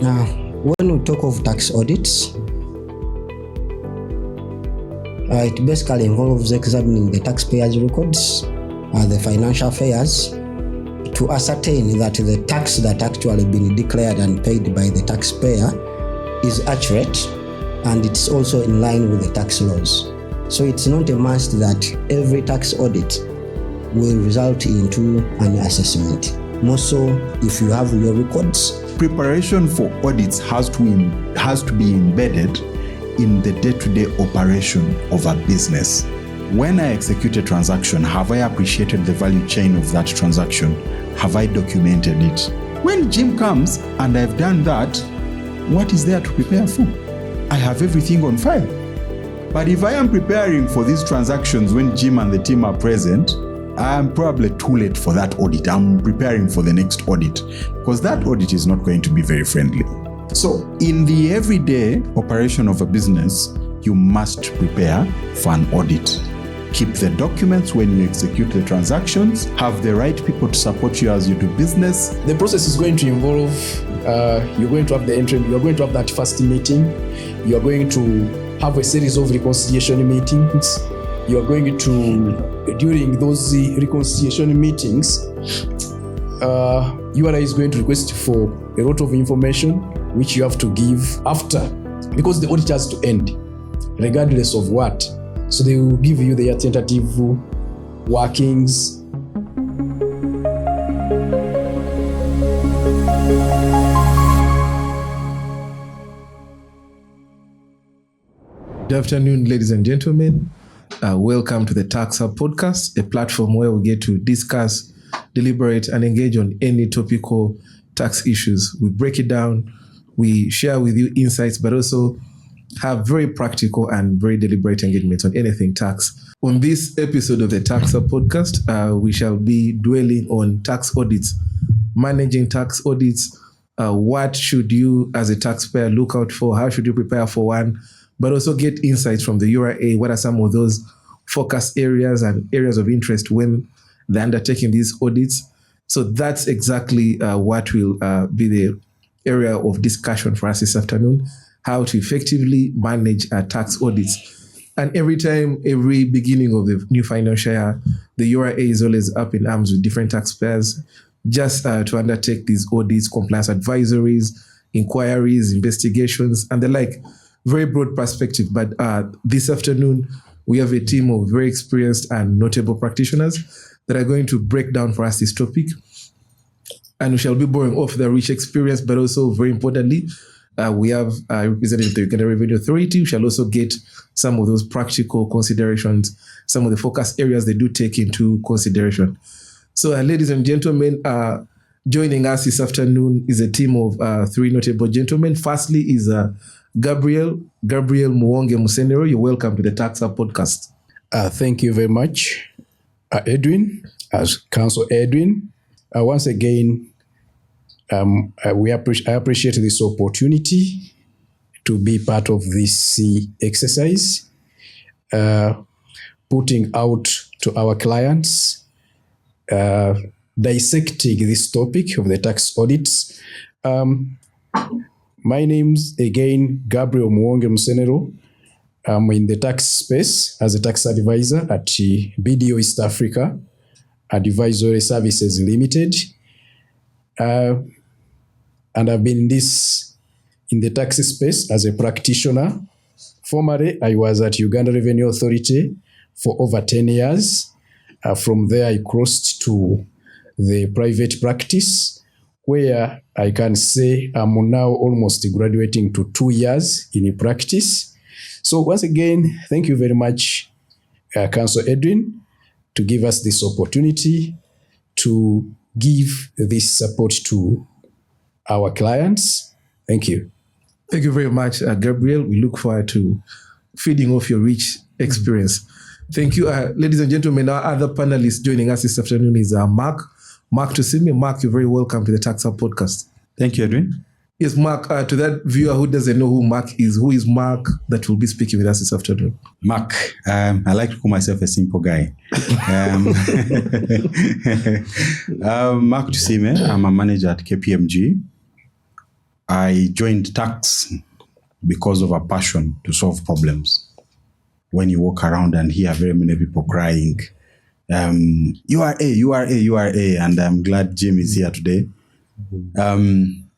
Now, when we talk of tax audits, it basically involves examining the taxpayers' records, the financial affairs, to ascertain that the tax that actually been declared and paid by the taxpayer is accurate and it's also in line with the tax laws. So it's not a must that every tax audit will result into an assessment. More so if you have your records. Preparation for audits has to be embedded in the day-to-day operation of a business. When I execute a transaction, have I appreciated the value chain of that transaction? Have I documented it? When Jim comes and I've done that, what is there to prepare for? I have everything on file. But if I am preparing for these transactions when Jim and the team are present, I am probably too late for that audit. I'm preparing for the next audit because that audit is not going to be very friendly. So in the everyday operation of a business, you must prepare for an audit. Keep the documents when you execute the transactions, have the right people to support you as you do business. The process is going to involve, you're going to have the entry, you're going to have that first meeting, you're going to have a series of reconciliation meetings, you're going to, during those reconciliation meetings, URI is going to request for a lot of information which you have to give after, because the audit has to end, regardless of what. So they will give you their tentative workings. Good afternoon, ladies and gentlemen. Welcome to the Tax Hub podcast, a platform where we get to discuss, deliberate, and engage on any topical tax issues. We break it down, we share with you insights, but also have very practical and very deliberate engagement on anything tax. On this episode of the Tax Hub podcast, we shall be dwelling on tax audits, managing tax audits. What should you as a taxpayer look out for? How should you prepare for one? But also get insights from the URA. What are some of those focus areas and areas of interest when they're undertaking these audits? So that's exactly what will be the area of discussion for us this afternoon, how to effectively manage tax audits. And every beginning of the new financial year, the URA is always up in arms with different taxpayers just to undertake these audits, compliance advisories, inquiries, investigations, and the like. Very broad perspective, but this afternoon we have a team of very experienced and notable practitioners that are going to break down for us this topic. And we shall be borrowing off their rich experience, but also very importantly, we have a representative of the Uganda Revenue Authority. We shall also get some of those practical considerations, some of the focus areas they do take into consideration. So ladies and gentlemen, joining us this afternoon is a team of three notable gentlemen. Firstly is Gabriel Muwonge Musenero. You're welcome to the Tax Hub podcast. Thank you very much, Edwin, as Council Edwin. Once again, I appreciate this opportunity to be part of this exercise, putting out to our clients, dissecting this topic of the tax audits. My name's again Gabriel Muwonge Musenero. I'm in the tax space as a tax advisor at BDO East Africa Advisory Services Limited. And I've been in the tax space as a practitioner. Formerly, I was at Uganda Revenue Authority for over 10 years. From there, I crossed to the private practice, where I can say I'm now almost graduating to 2 years in practice. So once again, thank you very much, Council Edwin, to give us this opportunity to give this support to our clients. Thank you. Thank you very much, Gabriel. We look forward to feeding off your rich experience. Thank you. Ladies and gentlemen, our other panelist joining us this afternoon is Mark Tusimi. Mark, you're very welcome to the Tax Hub podcast. Thank you, Edwin. Yes, Mark, to that viewer who doesn't know who Mark is, who is Mark that will be speaking with us this afternoon? Mark, I like to call myself a simple guy. Mark Tusime, I'm a manager at KPMG. I joined tax because of a passion to solve problems. When you walk around and hear very many people crying, you are A, and I'm glad Jim is here today.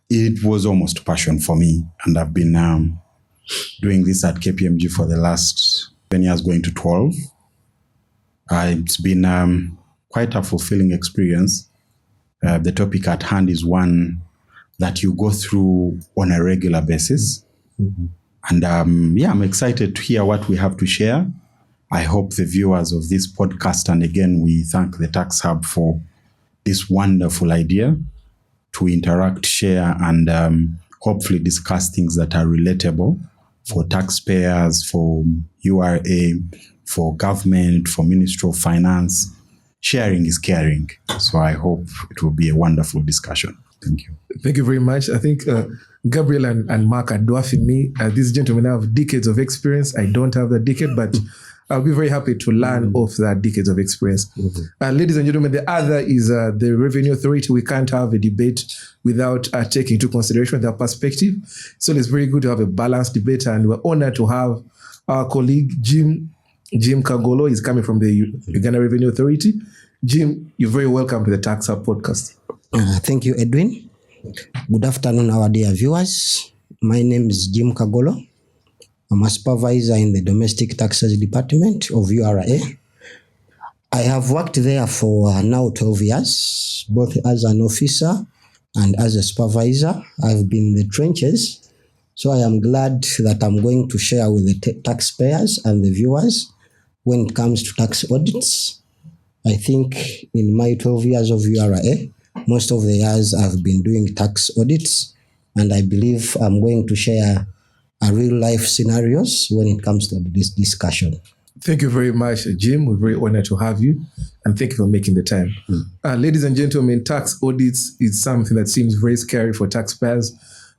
It was almost passion for me, and I've been doing this at KPMG for the last 10 years, going to 12. It's been quite a fulfilling experience. The topic at hand is one that you go through on a regular basis. And I'm excited to hear what we have to share. I hope the viewers of this podcast, and again, we thank the Tax Hub for this wonderful idea to interact, share, and hopefully discuss things that are relatable for taxpayers, for URA, for government, for Ministry of Finance. Sharing is caring. So I hope it will be a wonderful discussion. Thank you. Thank you very much. I think Gabriel and Mark are dwarfing me. These gentlemen have decades of experience. I don't have that decade, but I'll be very happy to learn off that decades of experience. Ladies and gentlemen, the other is the Revenue Authority. We can't have a debate without taking into consideration their perspective. So it's very good to have a balanced debate, and we're honored to have our colleague Jim Kagolo. He's coming from the Uganda Revenue Authority. Jim, you're very welcome to the Tax Hub podcast. Thank you, Edwin. Good afternoon, our dear viewers. My name is Jim Kagolo. I'm a supervisor in the Domestic Taxes Department of URA. I have worked there for now 12 years, both as an officer and as a supervisor. I've been in the trenches, so I am glad that I'm going to share with the taxpayers and the viewers when it comes to tax audits. I think in my 12 years of URA, most of the years I've been doing tax audits, and I believe I'm going to share real life scenarios when it comes to this discussion. Thank you very much, Jim. We're very honored to have you, and thank you for making the time. Ladies and gentlemen, tax audits is something that seems very scary for taxpayers.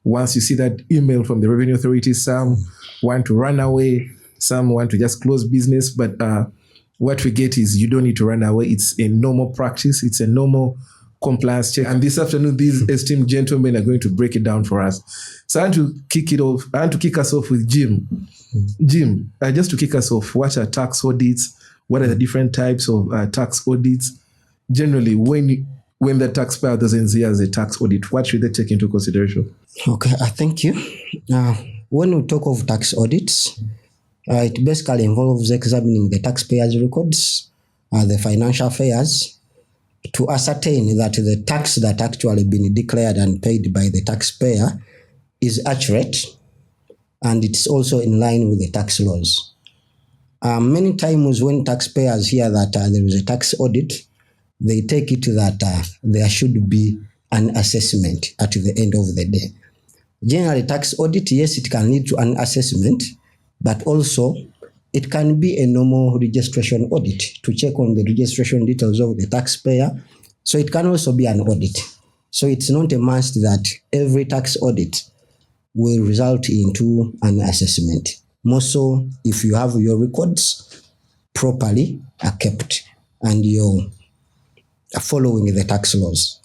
Once you see that email from the Revenue Authority, some want to run away, some want to just close business, but what we get is you don't need to run away. It's a normal practice. It's a normal compliance check. And this afternoon, these esteemed gentlemen are going to break it down for us. So I want to kick us off with Jim. Jim, just to kick us off, what are tax audits? What are the different types of tax audits? Generally, when the taxpayer doesn't see as a tax audit, what should they take into consideration? Okay, thank you. When we talk of tax audits, it basically involves examining the taxpayer's records, the financial affairs, to ascertain that the tax that actually been declared and paid by the taxpayer is accurate, and it's also in line with the tax laws. Many times when taxpayers hear that there is a tax audit, they take it that there should be an assessment at the end of the day. Generally, tax audit, yes, it can lead to an assessment, but also it can be a normal registration audit to check on the registration details of the taxpayer. So it can also be an audit. So it's not a must that every tax audit will result into an assessment. More so if you have your records properly kept and you're following the tax laws.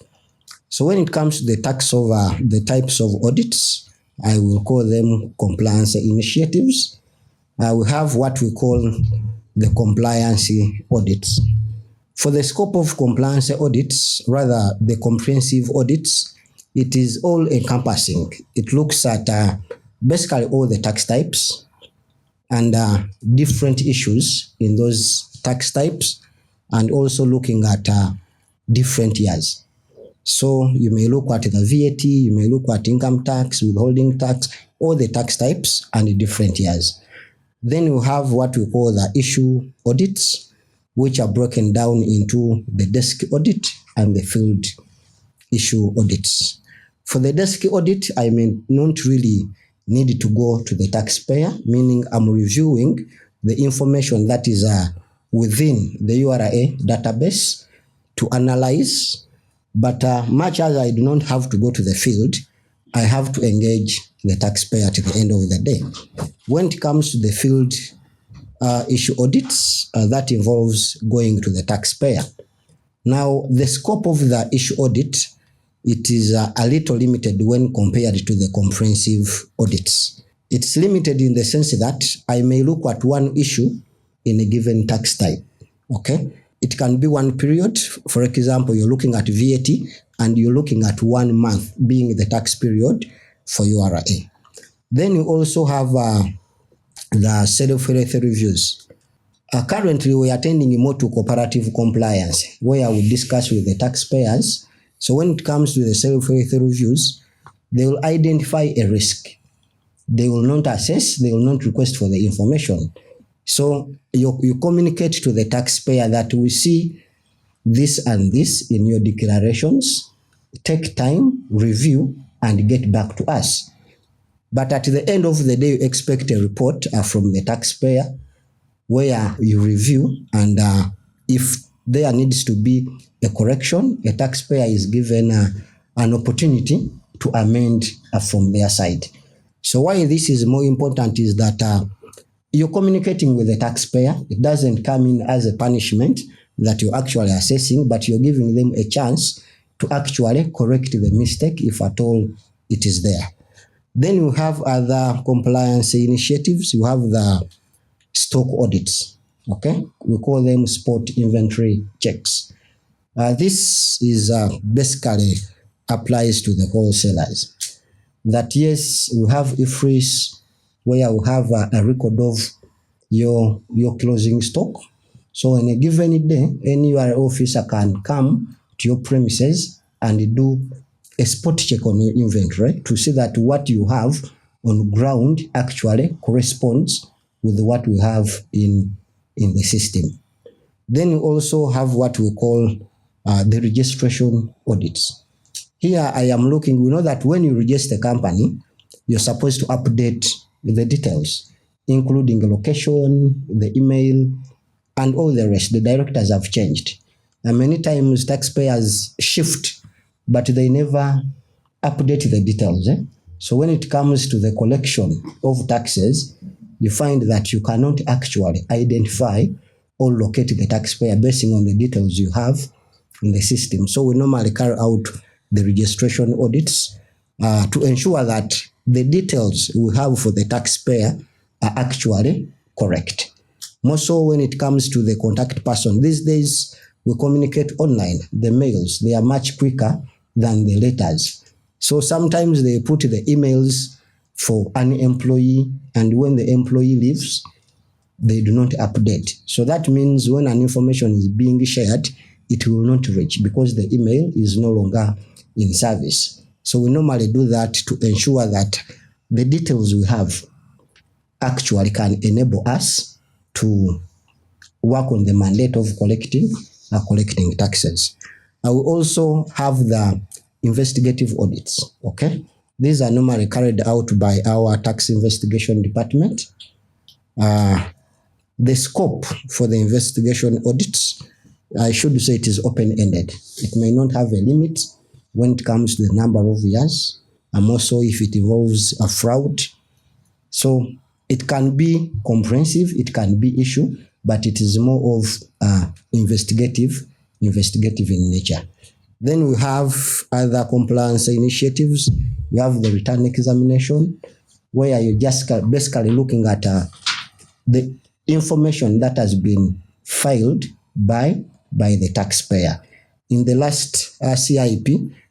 So when it comes to the the types of audits, I will call them compliance initiatives. We have what we call the compliance audits. For the scope of compliance audits, rather the comprehensive audits, it is all encompassing. It looks at basically all the tax types and different issues in those tax types, and also looking at different years. So you may look at the VAT, you may look at income tax, withholding tax, all the tax types and different years. Then you have what we call the issue audits, which are broken down into the desk audit and the field issue audits. For the desk audit, I may not really need to go to the taxpayer, meaning I'm reviewing the information that is within the URA database to analyze. But much as I do not have to go to the field, I have to engage the taxpayer at the end of the day. When it comes to the field issue audits, that involves going to the taxpayer. Now, the scope of the issue audit it is a little limited when compared to the comprehensive audits. It's limited in the sense that I may look at one issue in a given tax type, okay? It can be one period. For example, you're looking at VAT and you're looking at 1 month being the tax period for URA. Then you also have the self-health reviews. Currently, we are attending more to cooperative compliance, where we discuss with the taxpayers. So when it comes to the self-health reviews, they will identify a risk. They will not assess, they will not request for the information. So you communicate to the taxpayer that we see this and this in your declarations. Take time, review, and get back to us. But at the end of the day, you expect a report from the taxpayer where you review, and if there needs to be a correction, a taxpayer is given an opportunity to amend from their side. So why this is more important is that you're communicating with the taxpayer. It doesn't come in as a punishment that you're actually assessing, but you're giving them a chance to actually correct the mistake if at all it is there. Then you have other compliance initiatives. You have the stock audits, okay? We call them spot inventory checks. This is basically applies to the wholesalers. That yes, we have IFRS where we have a record of your closing stock. So on a given day, any URA officer can come to your premises and do a spot check on your inventory to see that what you have on ground actually corresponds with what we have in the system. Then you also have what we call the registration audits. Here I am looking, we know that when you register a company, you're supposed to update the details, including the location, the email, and all the rest. The directors have changed. And many times taxpayers shift, but they never update the details. So when it comes to the collection of taxes, you find that you cannot actually identify or locate the taxpayer based on the details you have in the system. So we normally carry out the registration audits to ensure that the details we have for the taxpayer are actually correct. More so when it comes to the contact person. These days, we communicate online. The mails, they are much quicker than the letters. So sometimes they put the emails for an employee, and when the employee leaves, they do not update. So that means when an information is being shared, it will not reach because the email is no longer in service. So we normally do that to ensure that the details we have actually can enable us to work on the mandate of collecting taxes. I will also have the investigative audits, okay? These are normally carried out by our tax investigation department. The scope for the investigation audits, I should say it is open-ended. It may not have a limit when it comes to the number of years, and also if it involves a fraud. So it can be comprehensive, it can be issue, but it is more of investigative in nature. Then we have other compliance initiatives. We have the return examination, where you're just basically looking at the information that has been filed by the taxpayer. In the last CIP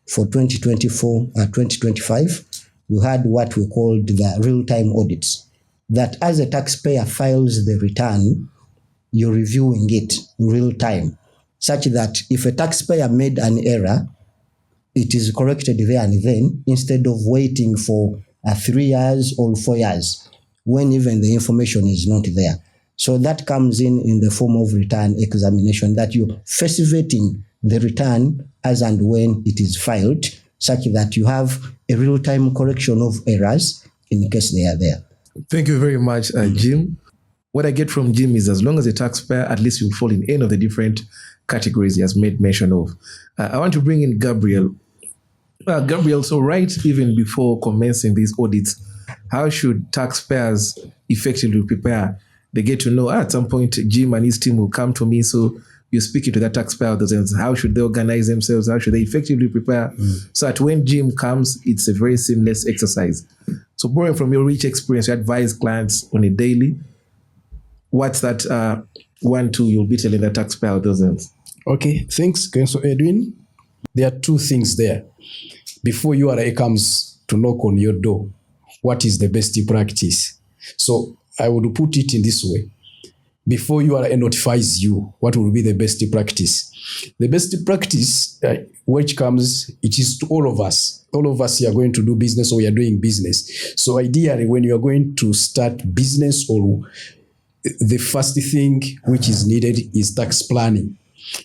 for 2024-2025, we had what we called the real-time audits. That as a taxpayer files the return, you're reviewing it real time, such that if a taxpayer made an error, it is corrected there and then, instead of waiting for 3 years or 4 years, when even the information is not there. So that comes in the form of return examination, that you're facilitating the return as and when it is filed, such that you have a real-time correction of errors in case they are there. Thank you very much, Jim. What I get from Jim is as long as a taxpayer, at least will fall in any of the different categories he has made mention of. I want to bring in Gabriel. Gabriel, so right even before commencing these audits, how should taxpayers effectively prepare? They get to know at some point Jim and his team will come to me, so you're speaking to that taxpayer, how should they organize themselves? How should they effectively prepare so that when Jim comes, it's a very seamless exercise. So borrowing from your rich experience, you advise clients on a daily. What's that 1-2 you'll be telling the taxpayer themselves? Okay, thanks, Council Edwin. There are two things there. Before URA comes to knock on your door, what is the best practice? So I would put it in this way. Before URA notifies you, what will be the best practice? The best practice, which comes, it is to all of us. All of us are going to do business, or we are doing business. So ideally, when you are going to start business, or the first thing which is needed is tax planning.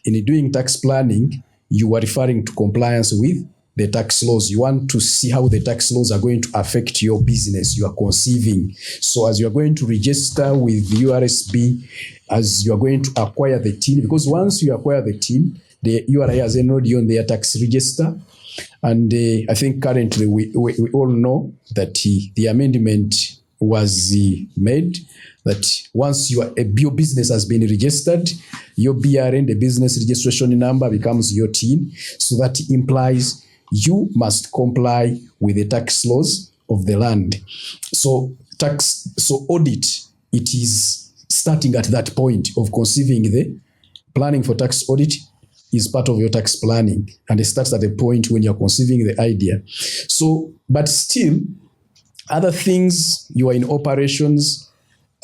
In doing tax planning, you are referring to compliance with the tax laws. You want to see how the tax laws are going to affect your business you are conceiving. So as you are going to register with URSB, as you are going to acquire the TIN, because once you acquire the TIN, the URA has enrolled you on their tax register. And I think currently we all know that the amendment was made that once your business has been registered, your BRN, the business registration number, becomes your TIN. So that implies you must comply with the tax laws of the land. So audit, it is starting at that point of conceiving the planning for tax audit is part of your tax planning. And it starts at a point when you're conceiving the idea. So, but still, other things, you are in operations,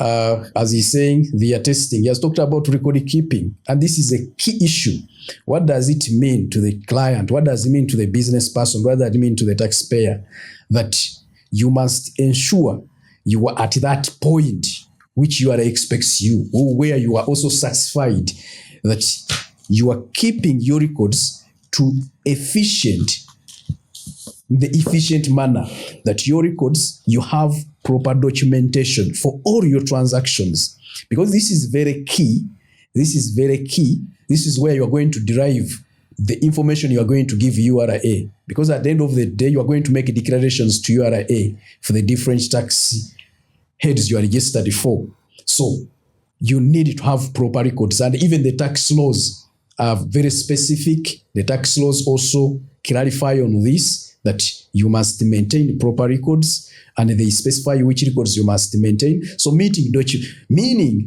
as he's saying, they are testing. He has talked about record keeping, and this is a key issue. What does it mean to the client? What does it mean to the business person? What does it mean to the taxpayer? That you must ensure you are at that point which URA expects you, or where you are also satisfied that you are keeping your records to the efficient manner, that your records, you have proper documentation for all your transactions. Because this is very key. This is very key. This is where you are going to derive the information you are going to give URA. Because at the end of the day, you are going to make declarations to URA for the different tax heads you are registered for. So you need to have proper records. And even the tax laws are very specific. The tax laws also clarify on this, that you must maintain proper records, and they specify which records you must maintain. So meaning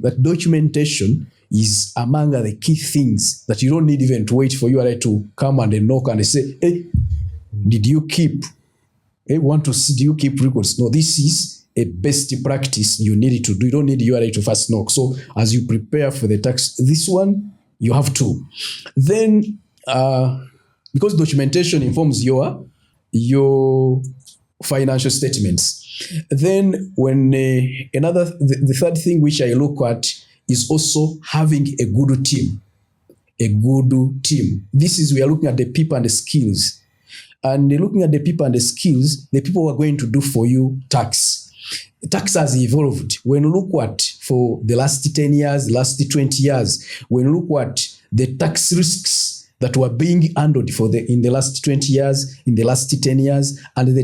that documentation is among the key things that you don't need even to wait for URA to come and knock and say, hey, did you keep? Hey, want to see, do you keep records? No, this is a best practice you need to do. You don't need URA to first knock. So as you prepare for the tax, this one, you have to. Then, because documentation informs your financial statements. Then when the third thing which I look at is also having a good team. A good team. This is, we are looking at the people and the skills. And looking at the people and the skills, the people who are going to do for you tax. Tax has evolved. When you look at for the last 10 years, last 20 years, when you look at the tax risks that were being handled in the last 20 years, in the last 10 years, and the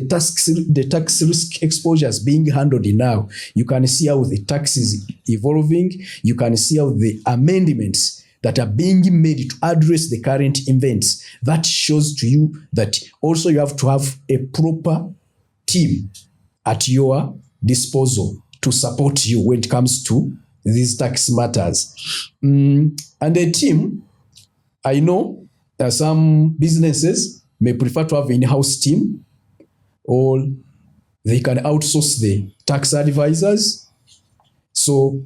tax risk exposures being handled now, you can see how the tax is evolving. You can see how the amendments that are being made to address the current events. That shows to you that also you have to have a proper team at your disposal to support you when it comes to these tax matters. And the team, I know that some businesses may prefer to have an in-house team, or they can outsource the tax advisors. So,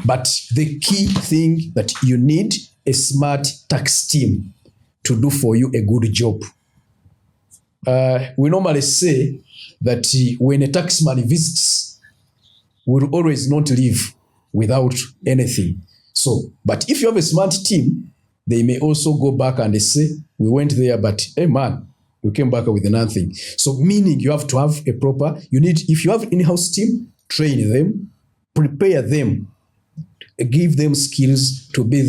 but the key thing that you need a smart tax team to do for you a good job. We normally say that when a taxman visits, we'll always not leave without anything. So, but if you have a smart team, they may also go back and they say, we went there, but hey man, we came back with nothing. So meaning you have to have a proper, if you have in-house team, train them, prepare them, give them skills to be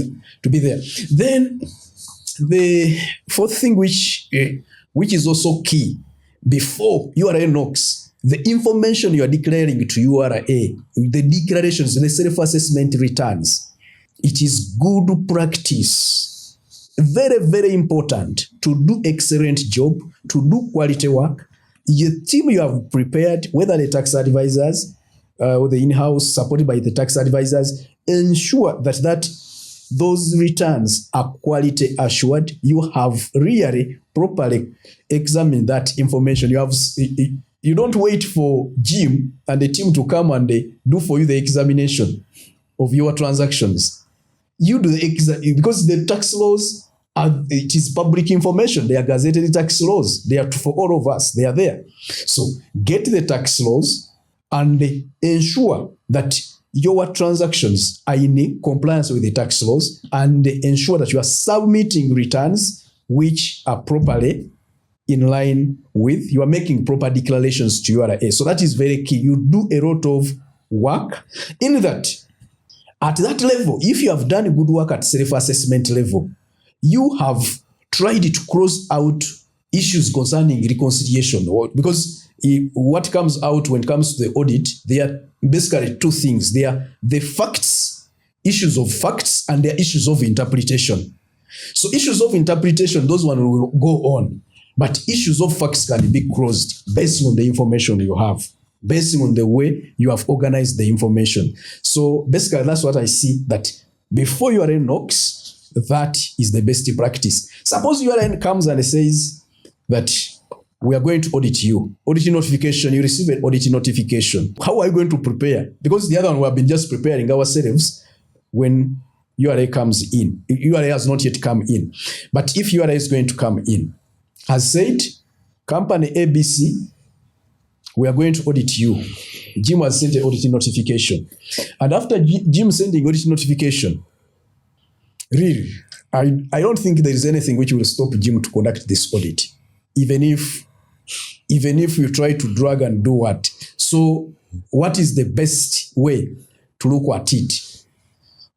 there. Then the fourth thing which is also key, before URA knocks, the information you are declaring to URA, the declarations, the self-assessment returns, it is good practice, very, very important to do excellent job, to do quality work. Your team you have prepared, whether the tax advisors or the in-house supported by the tax advisors, ensure that those returns are quality assured. You have really properly examined that information. You don't wait for Jim and the team to come and they do for you the examination of your transactions. You do the because the tax laws it is public information. They are gazetted tax laws. They are for all of us. They are there. So get the tax laws and ensure that your transactions are in compliance with the tax laws, and ensure that you are submitting returns which are properly in line with, you are making proper declarations to URA. So that is very key. You do a lot of work in that. At that level, if you have done good work at self-assessment level, you have tried to cross out issues concerning reconciliation, because what comes out when it comes to the audit, there are basically two things. There are the facts, issues of facts, and there are issues of interpretation. So issues of interpretation, those ones will go on. But issues of facts can be closed based on the information you have, based on the way you have organized the information. So basically, that's what I see, that before URA knocks, that is the best practice. Suppose URA comes and says that we are going to audit you. Audit notification, you receive an audit notification. How are you going to prepare? Because the other one, we have been just preparing ourselves when URA comes in. URA has not yet come in. But if URA is going to come in, has said, company ABC, we are going to audit you. Jim has sent an audit notification. And after Jim sending audit notification, really, I don't think there is anything which will stop Jim to conduct this audit, even if you try to drag and do what. So what is the best way to look at it?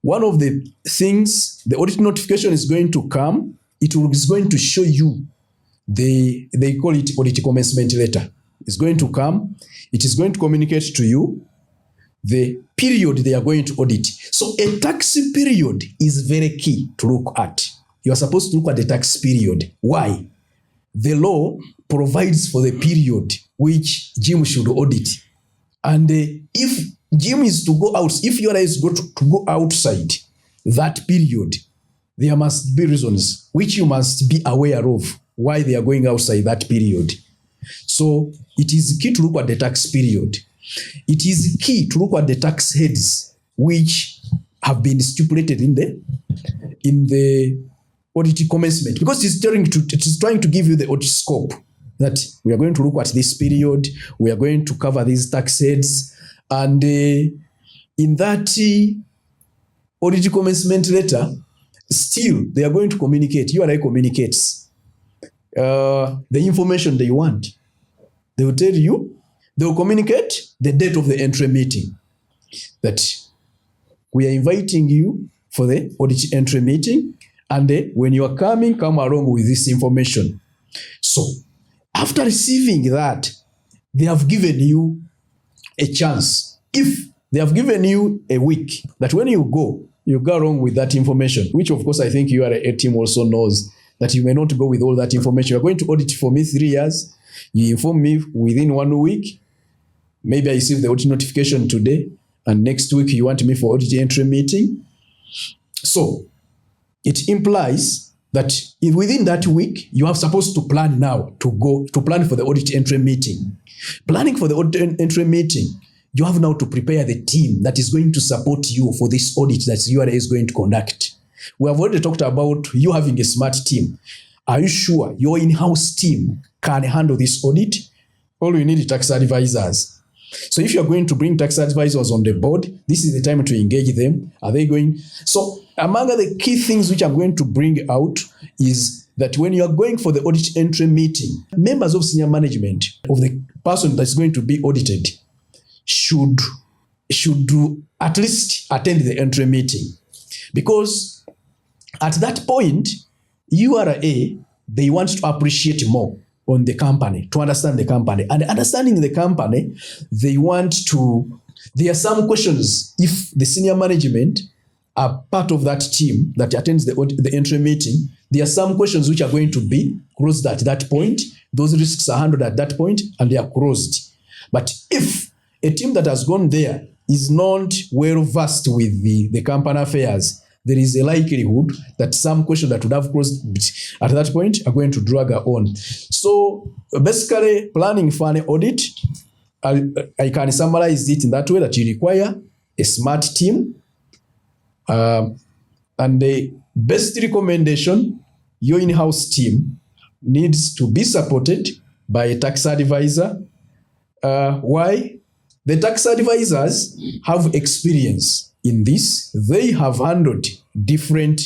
One of the things, the audit notification is going to come, is going to show you they call it audit commencement letter. It's going to come. It is going to communicate to you the period they are going to audit. So a tax period is very key to look at. You are supposed to look at the tax period. Why? The law provides for the period which Jim should audit. And if Jim is to go out, if URA is to go outside that period, there must be reasons which you must be aware of why they are going outside that period. So it is key to look at the tax period. It is key to look at the tax heads which have been stipulated in the audit commencement, because it is trying to give you the audit scope, that we are going to look at this period, we are going to cover these tax heads, and in that audit commencement letter, still they are going to communicate. URA communicates the information they want. They will tell you, they will communicate the date of the entry meeting, that we are inviting you for the audit entry meeting, and when you are coming, come along with this information. So after receiving that, they have given you a chance. If they have given you a week, that when you go along with that information, which of course I think you are a team also knows that you may not go with all that information. You are going to audit for me 3 years. You inform me within 1 week. Maybe I receive the audit notification today, and next week you want me for audit entry meeting. So it implies that within that week, you are supposed to plan now to plan for the audit entry meeting. Planning for the audit entry meeting, you have now to prepare the team that is going to support you for this audit that URA is going to conduct. We have already talked about you having a smart team. Are you sure your in-house team can handle this audit? All you need is tax advisors. So if you're going to bring tax advisors on the board, this is the time to engage them. Are they going? So among the key things which I'm going to bring out is that when you are going for the audit entry meeting, members of senior management of the person that's going to be audited should at least attend the entry meeting. Because at that point, URA, they want to appreciate more on the company, to understand the company. And understanding the company, there are some questions if the senior management are part of that team that attends the entry meeting, there are some questions which are going to be closed at that point. Those risks are handled at that point and they are closed. But if a team that has gone there is not well versed with the company affairs, there is a likelihood that some questions that would have closed at that point are going to drag on. So basically, planning for an audit, I can summarize it in that way, that you require a smart team. And the best recommendation, your in-house team needs to be supported by a tax advisor. Why? The tax advisors have experience in this. They have handled different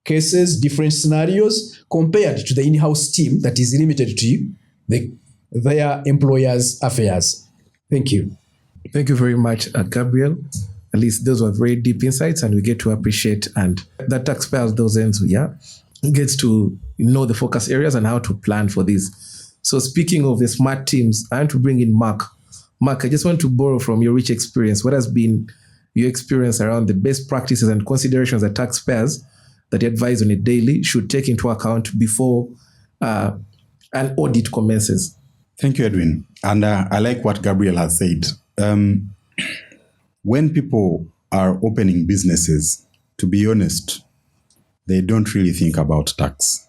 cases, different scenarios compared to the in-house team that is limited to their employers' affairs. Thank you. Thank you very much, Gabriel. At least those were very deep insights, and we get to appreciate, and that taxpayers those ends, gets to know the focus areas and how to plan for these. So speaking of the smart teams, I want to bring in Mark. Mark, I just want to borrow from your rich experience. What has been your experience around the best practices and considerations that taxpayers that you advise on a daily should take into account before an audit commences? Thank you, Edwin. And I like what Gabriel has said. When people are opening businesses, to be honest, they don't really think about tax.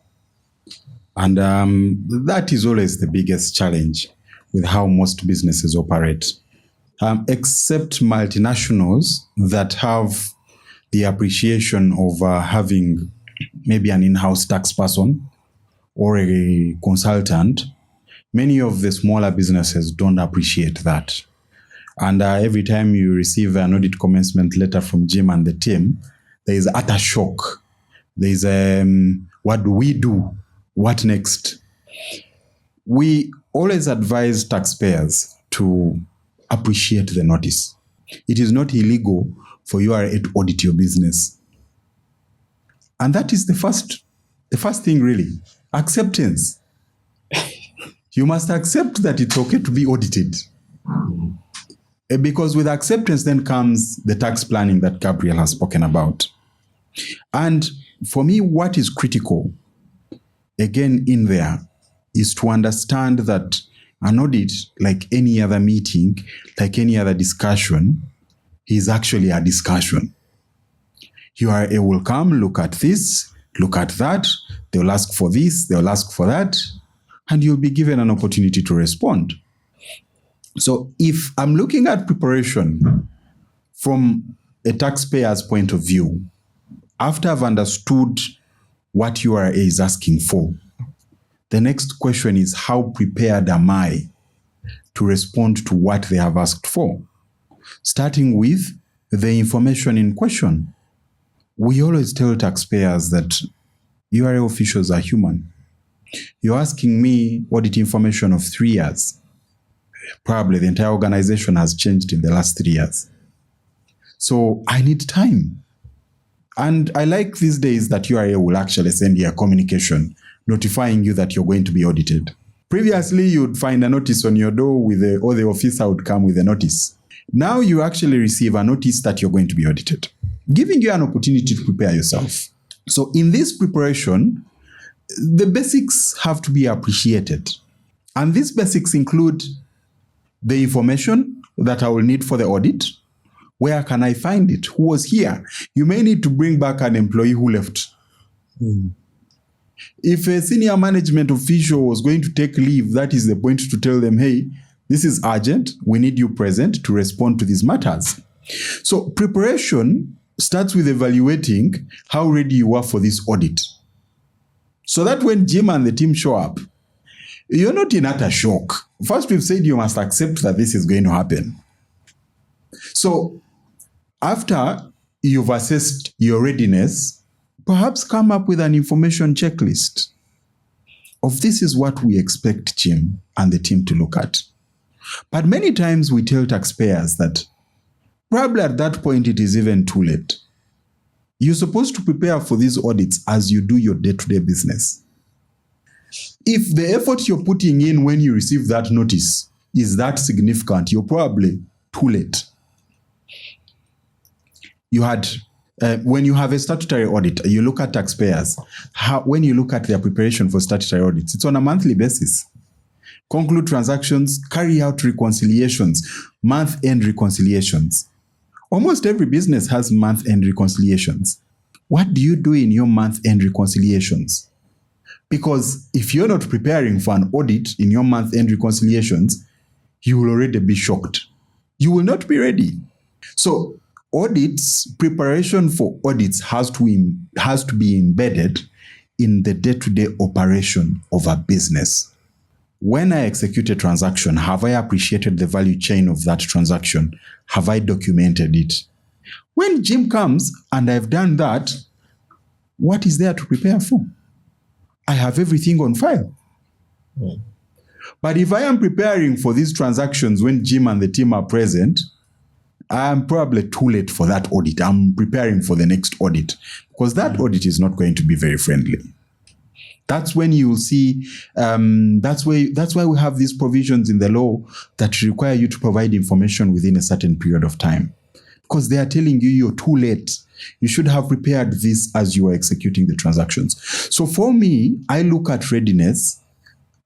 And that is always the biggest challenge with how most businesses operate. Except multinationals that have the appreciation of having maybe an in-house tax person or a consultant, many of the smaller businesses don't appreciate that. And every time you receive an audit commencement letter from Jim and the team, there is utter shock. There is, what do we do? What next? We always advise taxpayers to appreciate the notice. It is not illegal for you to audit your business. And that is the first thing, really. Acceptance. You must accept that it's okay to be audited. Because with acceptance then comes the tax planning that Gabriel has spoken about. And for me, what is critical, again, in there, is to understand that an audit, like any other meeting, like any other discussion, is actually a discussion. You will come, look at this, look at that, they'll ask for this, they'll ask for that, and you'll be given an opportunity to respond. So if I'm looking at preparation from a taxpayer's point of view, after I've understood what URA is asking for, the next question is, how prepared am I to respond to what they have asked for? Starting with the information in question. We always tell taxpayers that URA officials are human. You're asking me audit information of 3 years. Probably the entire organization has changed in the last 3 years. So I need time. And I like these days that URA will actually send you a communication notifying you that you're going to be audited. Previously, you'd find a notice on your door or the officer would come with a notice. Now you actually receive a notice that you're going to be audited, giving you an opportunity to prepare yourself. So in this preparation, the basics have to be appreciated. And these basics include the information that I will need for the audit. Where can I find it? Who was here? You may need to bring back an employee who left. If a senior management official was going to take leave, that is the point to tell them, hey, this is urgent. We need you present to respond to these matters. So preparation starts with evaluating how ready you are for this audit. So that when Jim and the team show up, you're not in utter shock. First, we've said you must accept that this is going to happen. So after you've assessed your readiness, perhaps come up with an information checklist of this is what we expect Jim and the team to look at. But many times we tell taxpayers that probably at that point it is even too late. You're supposed to prepare for these audits as you do your day-to-day business. If the effort you're putting in when you receive that notice is that significant, you're probably too late. You had When you have a statutory audit, you look at taxpayers. When you look at their preparation for statutory audits, it's on a monthly basis. Conclude transactions, carry out reconciliations, month-end reconciliations. Almost every business has month-end reconciliations. What do you do in your month-end reconciliations? Because if you're not preparing for an audit in your month-end reconciliations, you will already be shocked. You will not be ready. So audits, preparation for audits has to be embedded in the day-to-day operation of a business. When I execute a transaction, have I appreciated the value chain of that transaction? Have I documented it? When Jim comes and I've done that, what is there to prepare for? I have everything on file. But if I am preparing for these transactions when Jim and the team are present, I'm probably too late for that audit. I'm preparing for the next audit because that audit is not going to be very friendly. That's when you will see, that's why we have these provisions in the law that require you to provide information within a certain period of time. Because they are telling you you're too late. You should have prepared this as you are executing the transactions. So for me, I look at readiness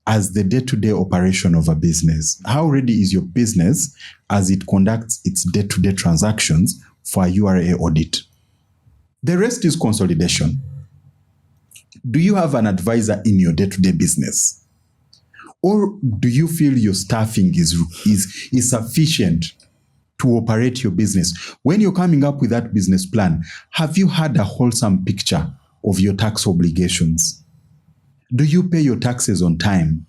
as the day-to-day operation of a business. How ready is your business as it conducts its day-to-day transactions for a URA audit? The rest is consolidation. Do you have an advisor in your day-to-day business? Or do you feel your staffing is sufficient to operate your business? When you're coming up with that business plan, have you had a wholesome picture of your tax obligations? Do you pay your taxes on time?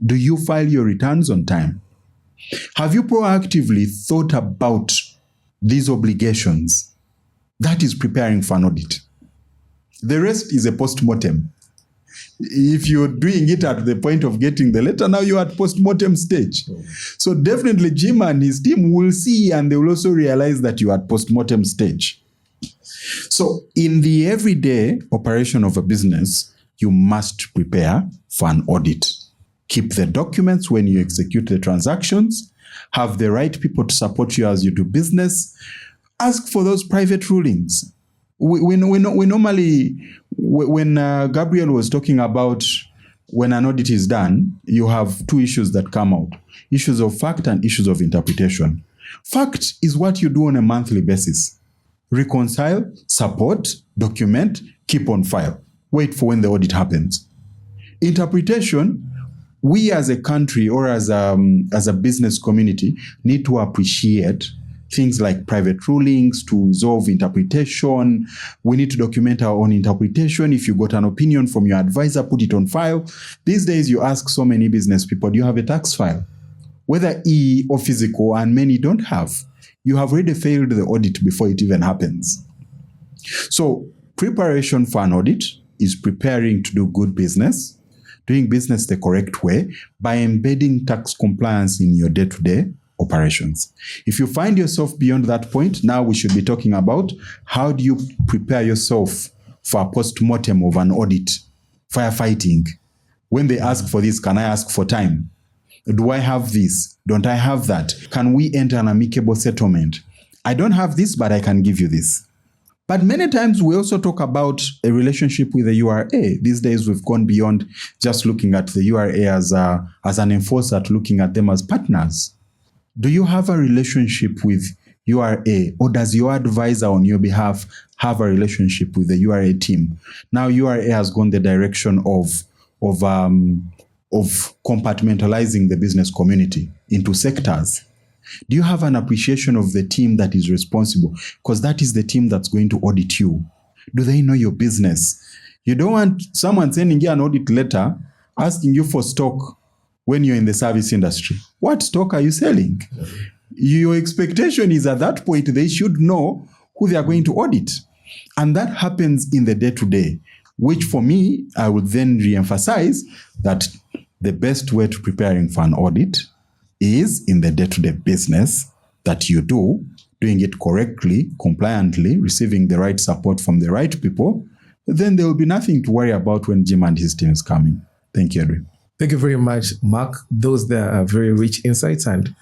Do you file your returns on time? Have you proactively thought about these obligations? That is preparing for an audit. The rest is a post-mortem. If you're doing it at the point of getting the letter, now you're at post-mortem stage. So definitely Jim and his team will see and they will also realize that you're at post-mortem stage. So in the everyday operation of a business, you must prepare for an audit. Keep the documents when you execute the transactions. Have the right people to support you as you do business. Ask for those private rulings. We normally, when Gabriel was talking about when an audit is done, you have two issues that come out. Issues of fact and issues of interpretation. Fact is what you do on a monthly basis. Reconcile, support, document, keep on file. Wait for when the audit happens. Interpretation, we as a country or as a business community need to appreciate things like private rulings to resolve interpretation. We need to document our own interpretation. If you got an opinion from your advisor, put it on file. These days, you ask so many business people, do you have a tax file? Whether e or physical, and many don't have. You have already failed the audit before it even happens. So preparation for an audit is preparing to do good business, doing business the correct way by embedding tax compliance in your day-to-day operations. If you find yourself beyond that point, now we should be talking about how do you prepare yourself for a post-mortem of an audit, firefighting. When they ask for this, can I ask for time? Do I have this? Don't I have that? Can we enter an amicable settlement? I don't have this, but I can give you this. But many times we also talk about a relationship with the URA. These days we've gone beyond just looking at the URA as an enforcer, looking at them as partners. Do you have a relationship with URA, or does your advisor on your behalf have a relationship with the URA team? Now URA has gone the direction of compartmentalizing the business community into sectors. Do you have an appreciation of the team that is responsible? Because that is the team that's going to audit you. Do they know your business? You don't want someone sending you an audit letter asking you for stock when you're in the service industry. What stock are you selling? Your expectation is at that point they should know who they are going to audit. And that happens in the day-to-day, which for me, I would then re-emphasize that the best way to preparing for an audit is in the day-to-day business that you do, doing it correctly, compliantly, receiving the right support from the right people. Then there will be nothing to worry about when Jim and his team is coming. Thank you, Edwin. Thank you very much, Mark. Those there are very rich insights, and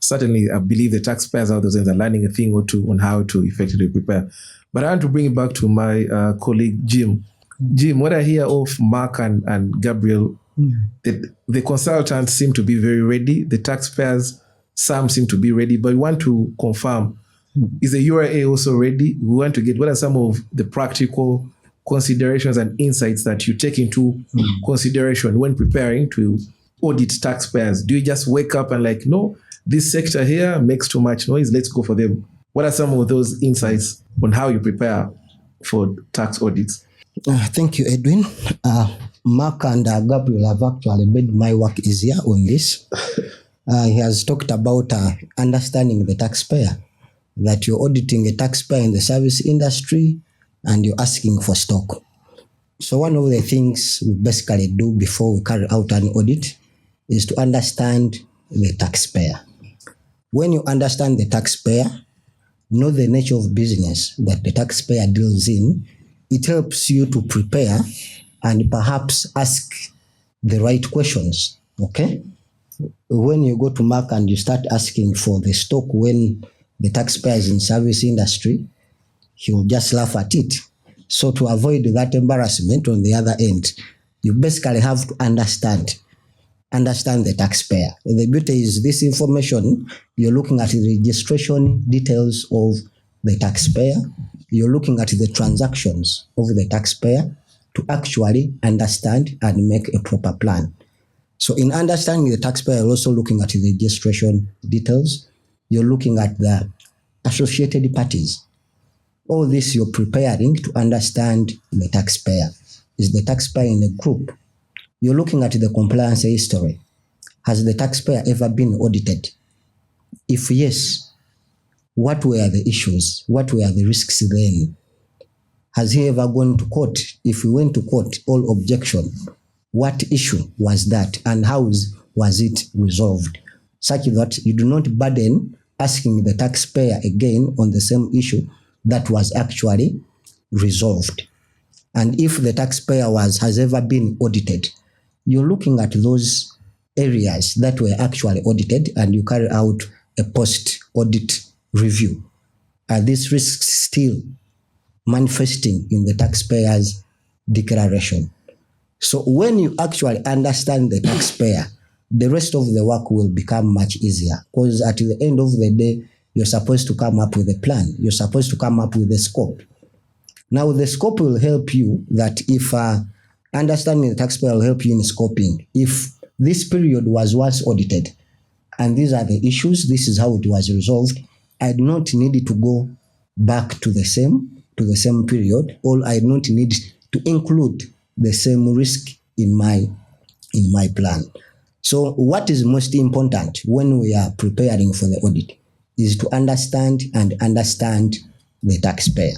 certainly I believe the taxpayers out there are learning a thing or two on how to effectively prepare. But I want to bring it back to my colleague, Jim. Jim, what I hear of Mark and Gabriel, the consultants seem to be very ready. The taxpayers, some seem to be ready, but we want to confirm, is the URA also ready? We want to get, what are some of the practical considerations and insights that you take into consideration when preparing to audit taxpayers? Do you just wake up and like, no, this sector here makes too much noise, let's go for them? What are some of those insights on how you prepare for tax audits? Thank you, Edwin. Mark and Gabriel have actually made my work easier on this. He has talked about understanding the taxpayer, that you're auditing a taxpayer in the service industry and you're asking for stock. So one of the things we basically do before we carry out an audit is to understand the taxpayer. When you understand the taxpayer, know the nature of business that the taxpayer deals in, it helps you to prepare and perhaps ask the right questions, okay? When you go to Mark and you start asking for the stock when the taxpayer is in service industry, he will just laugh at it. So to avoid that embarrassment on the other end, you basically have to understand the taxpayer. And the beauty is this information, you're looking at the registration details of the taxpayer, you're looking at the transactions of the taxpayer to actually understand and make a proper plan. So in understanding the taxpayer, you're also looking at the registration details, you're looking at the associated parties. All this you're preparing to understand the taxpayer. Is the taxpayer in a group? You're looking at the compliance history. Has the taxpayer ever been audited? If yes, what were the issues? What were the risks then? Has he ever gone to court? If he went to court, all objection, what issue was that and how was it resolved? Such that you do not burden asking the taxpayer again on the same issue that was actually resolved. And if the taxpayer has ever been audited, you're looking at those areas that were actually audited and you carry out a post-audit review. Are these risks still manifesting in the taxpayer's declaration? So when you actually understand the taxpayer, the rest of the work will become much easier, because at the end of the day, you're supposed to come up with a plan. You're supposed to come up with a scope. Now, the scope will help you that if understanding the taxpayer will help you in scoping. If this period was once audited and these are the issues, this is how it was resolved, I do not need to go back to the same period, or I do not need to include the same risk in my plan. So what is most important when we are preparing for the audit is to understand the taxpayer.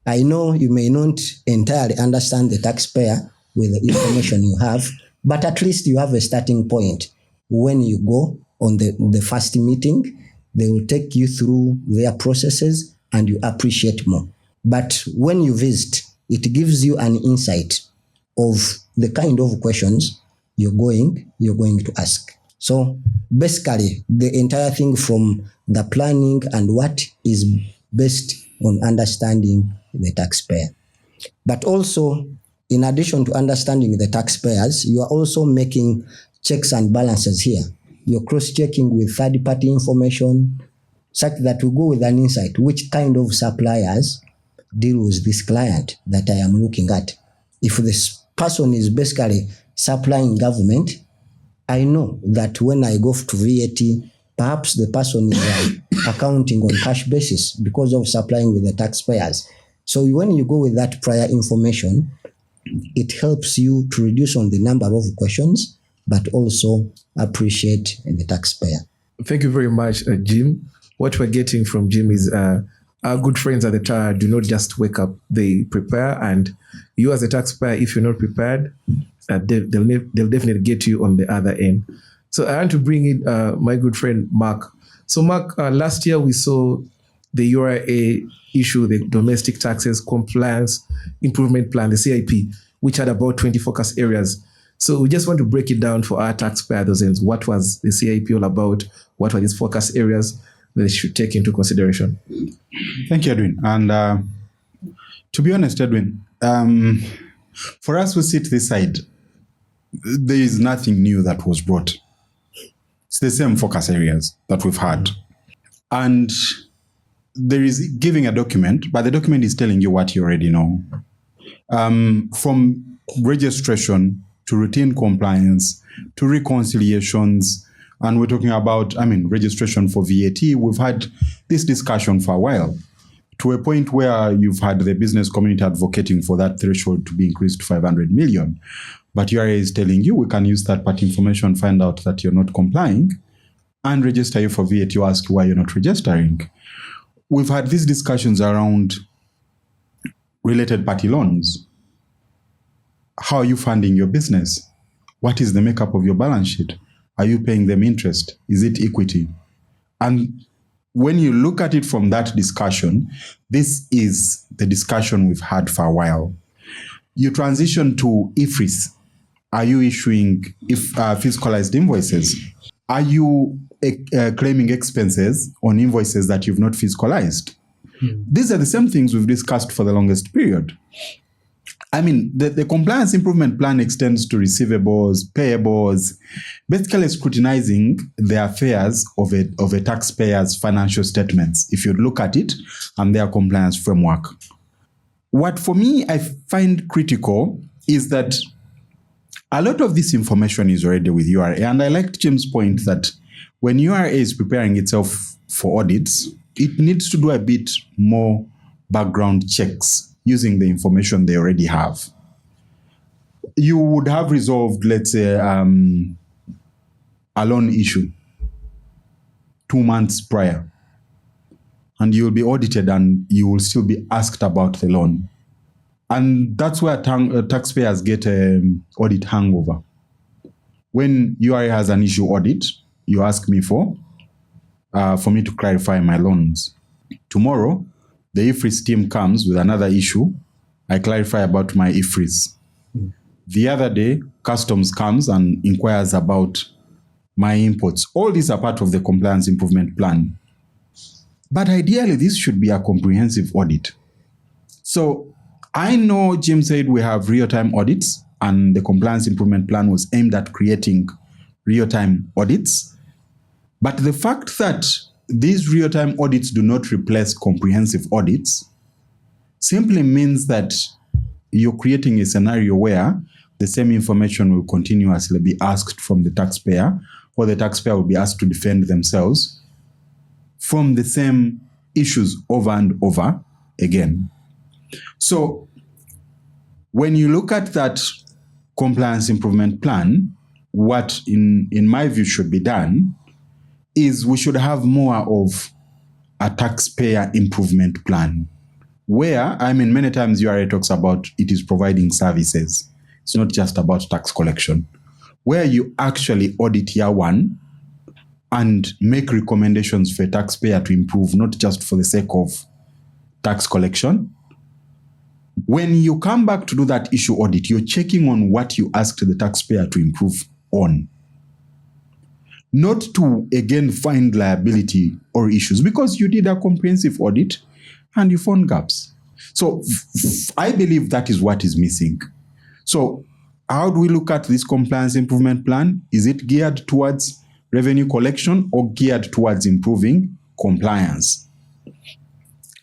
I know you may not entirely understand the taxpayer with the information you have, but at least you have a starting point. When you go on the first meeting, they will take you through their processes and you appreciate more. But when you visit, it gives you an insight of the kind of questions you're going to ask. So basically, the entire thing from the planning and what is based on understanding the taxpayer. But also, in addition to understanding the taxpayers, you are also making checks and balances here. You're cross-checking with third-party information, such that we go with an insight, which kind of suppliers deal with this client that I am looking at. If this person is basically supplying government, I know that when I go to VAT, perhaps the person is accounting on cash basis because of supplying with the taxpayers. So when you go with that prior information, it helps you to reduce on the number of questions, but also appreciate the taxpayer. Thank you very much, Jim. What we're getting from Jim is our good friends at the TAR do not just wake up, they prepare. And you as a taxpayer, if you're not prepared, they'll definitely get you on the other end. So I want to bring in my good friend, Mark. So Mark, last year we saw the URA issue the Domestic Taxes Compliance Improvement Plan, the CIP, which had about 20 focus areas. So we just want to break it down for our taxpayer those ends. What was the CIP all about? What were these focus areas that they should take into consideration? Thank you, Edwin. And To be honest, Edwin, for us who sit this side, there is nothing new that was brought. It's the same focus areas that we've had. And there is giving a document, but the document is telling you what you already know. From registration to routine compliance to reconciliations, and we're talking about, registration for VAT. We've had this discussion for a while, to a point where you've had the business community advocating for that threshold to be increased to 500 million. But URA is telling you we can use third-party information, find out that you're not complying, and register you for VAT, or ask you why you're not registering. We've had these discussions around related party loans. How are you funding your business? What is the makeup of your balance sheet? Are you paying them interest? Is it equity? And when you look at it from that discussion, this is the discussion we've had for a while. You transition to IFRS. Are you issuing fiscalized invoices? Are you claiming expenses on invoices that you've not fiscalized? These are the same things we've discussed for the longest period. The compliance improvement plan extends to receivables, payables, basically scrutinizing the affairs of a taxpayer's financial statements, if you look at it, and their compliance framework. What for me I find critical is that a lot of this information is already with URA, and I liked Jim's point that when URA is preparing itself for audits, it needs to do a bit more background checks using the information they already have. You would have resolved, let's say, a loan issue 2 months prior, and you will be audited and you will still be asked about the loan. And that's where taxpayers get audit hangover. When URA has an issue audit, you ask me for me to clarify my loans. Tomorrow, the IFRS team comes with another issue. I clarify about my IFRS. The other day, customs comes and inquires about my imports. All these are part of the compliance improvement plan. But ideally, this should be a comprehensive audit. So I know Jim said we have real-time audits, and the compliance improvement plan was aimed at creating real-time audits. But the fact that these real-time audits do not replace comprehensive audits simply means that you're creating a scenario where the same information will continuously be asked from the taxpayer, or the taxpayer will be asked to defend themselves from the same issues over and over again. So when you look at that compliance improvement plan, what in my view should be done is we should have more of a taxpayer improvement plan, where, many times URA talks about it is providing services. It's not just about tax collection, where you actually audit year one and make recommendations for a taxpayer to improve, not just for the sake of tax collection. When you come back to do that issue audit, you're checking on what you asked the taxpayer to improve on. Not to, again, find liability or issues, because you did a comprehensive audit and you found gaps. So I believe that is what is missing. So how do we look at this compliance improvement plan? Is it geared towards revenue collection or geared towards improving compliance?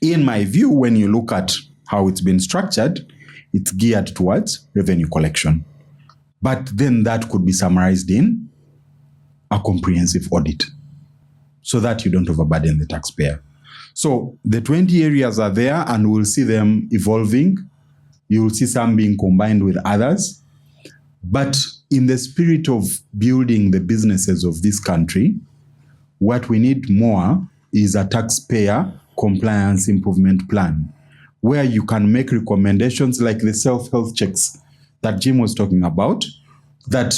In my view, when you look at how it's been structured, it's geared towards revenue collection. But then that could be summarized in a comprehensive audit so that you don't overburden the taxpayer. So the 20 areas are there, and we'll see them evolving. You will see some being combined with others. But in the spirit of building the businesses of this country, what we need more is a taxpayer compliance improvement plan, where you can make recommendations like the self-health checks that Jim was talking about, that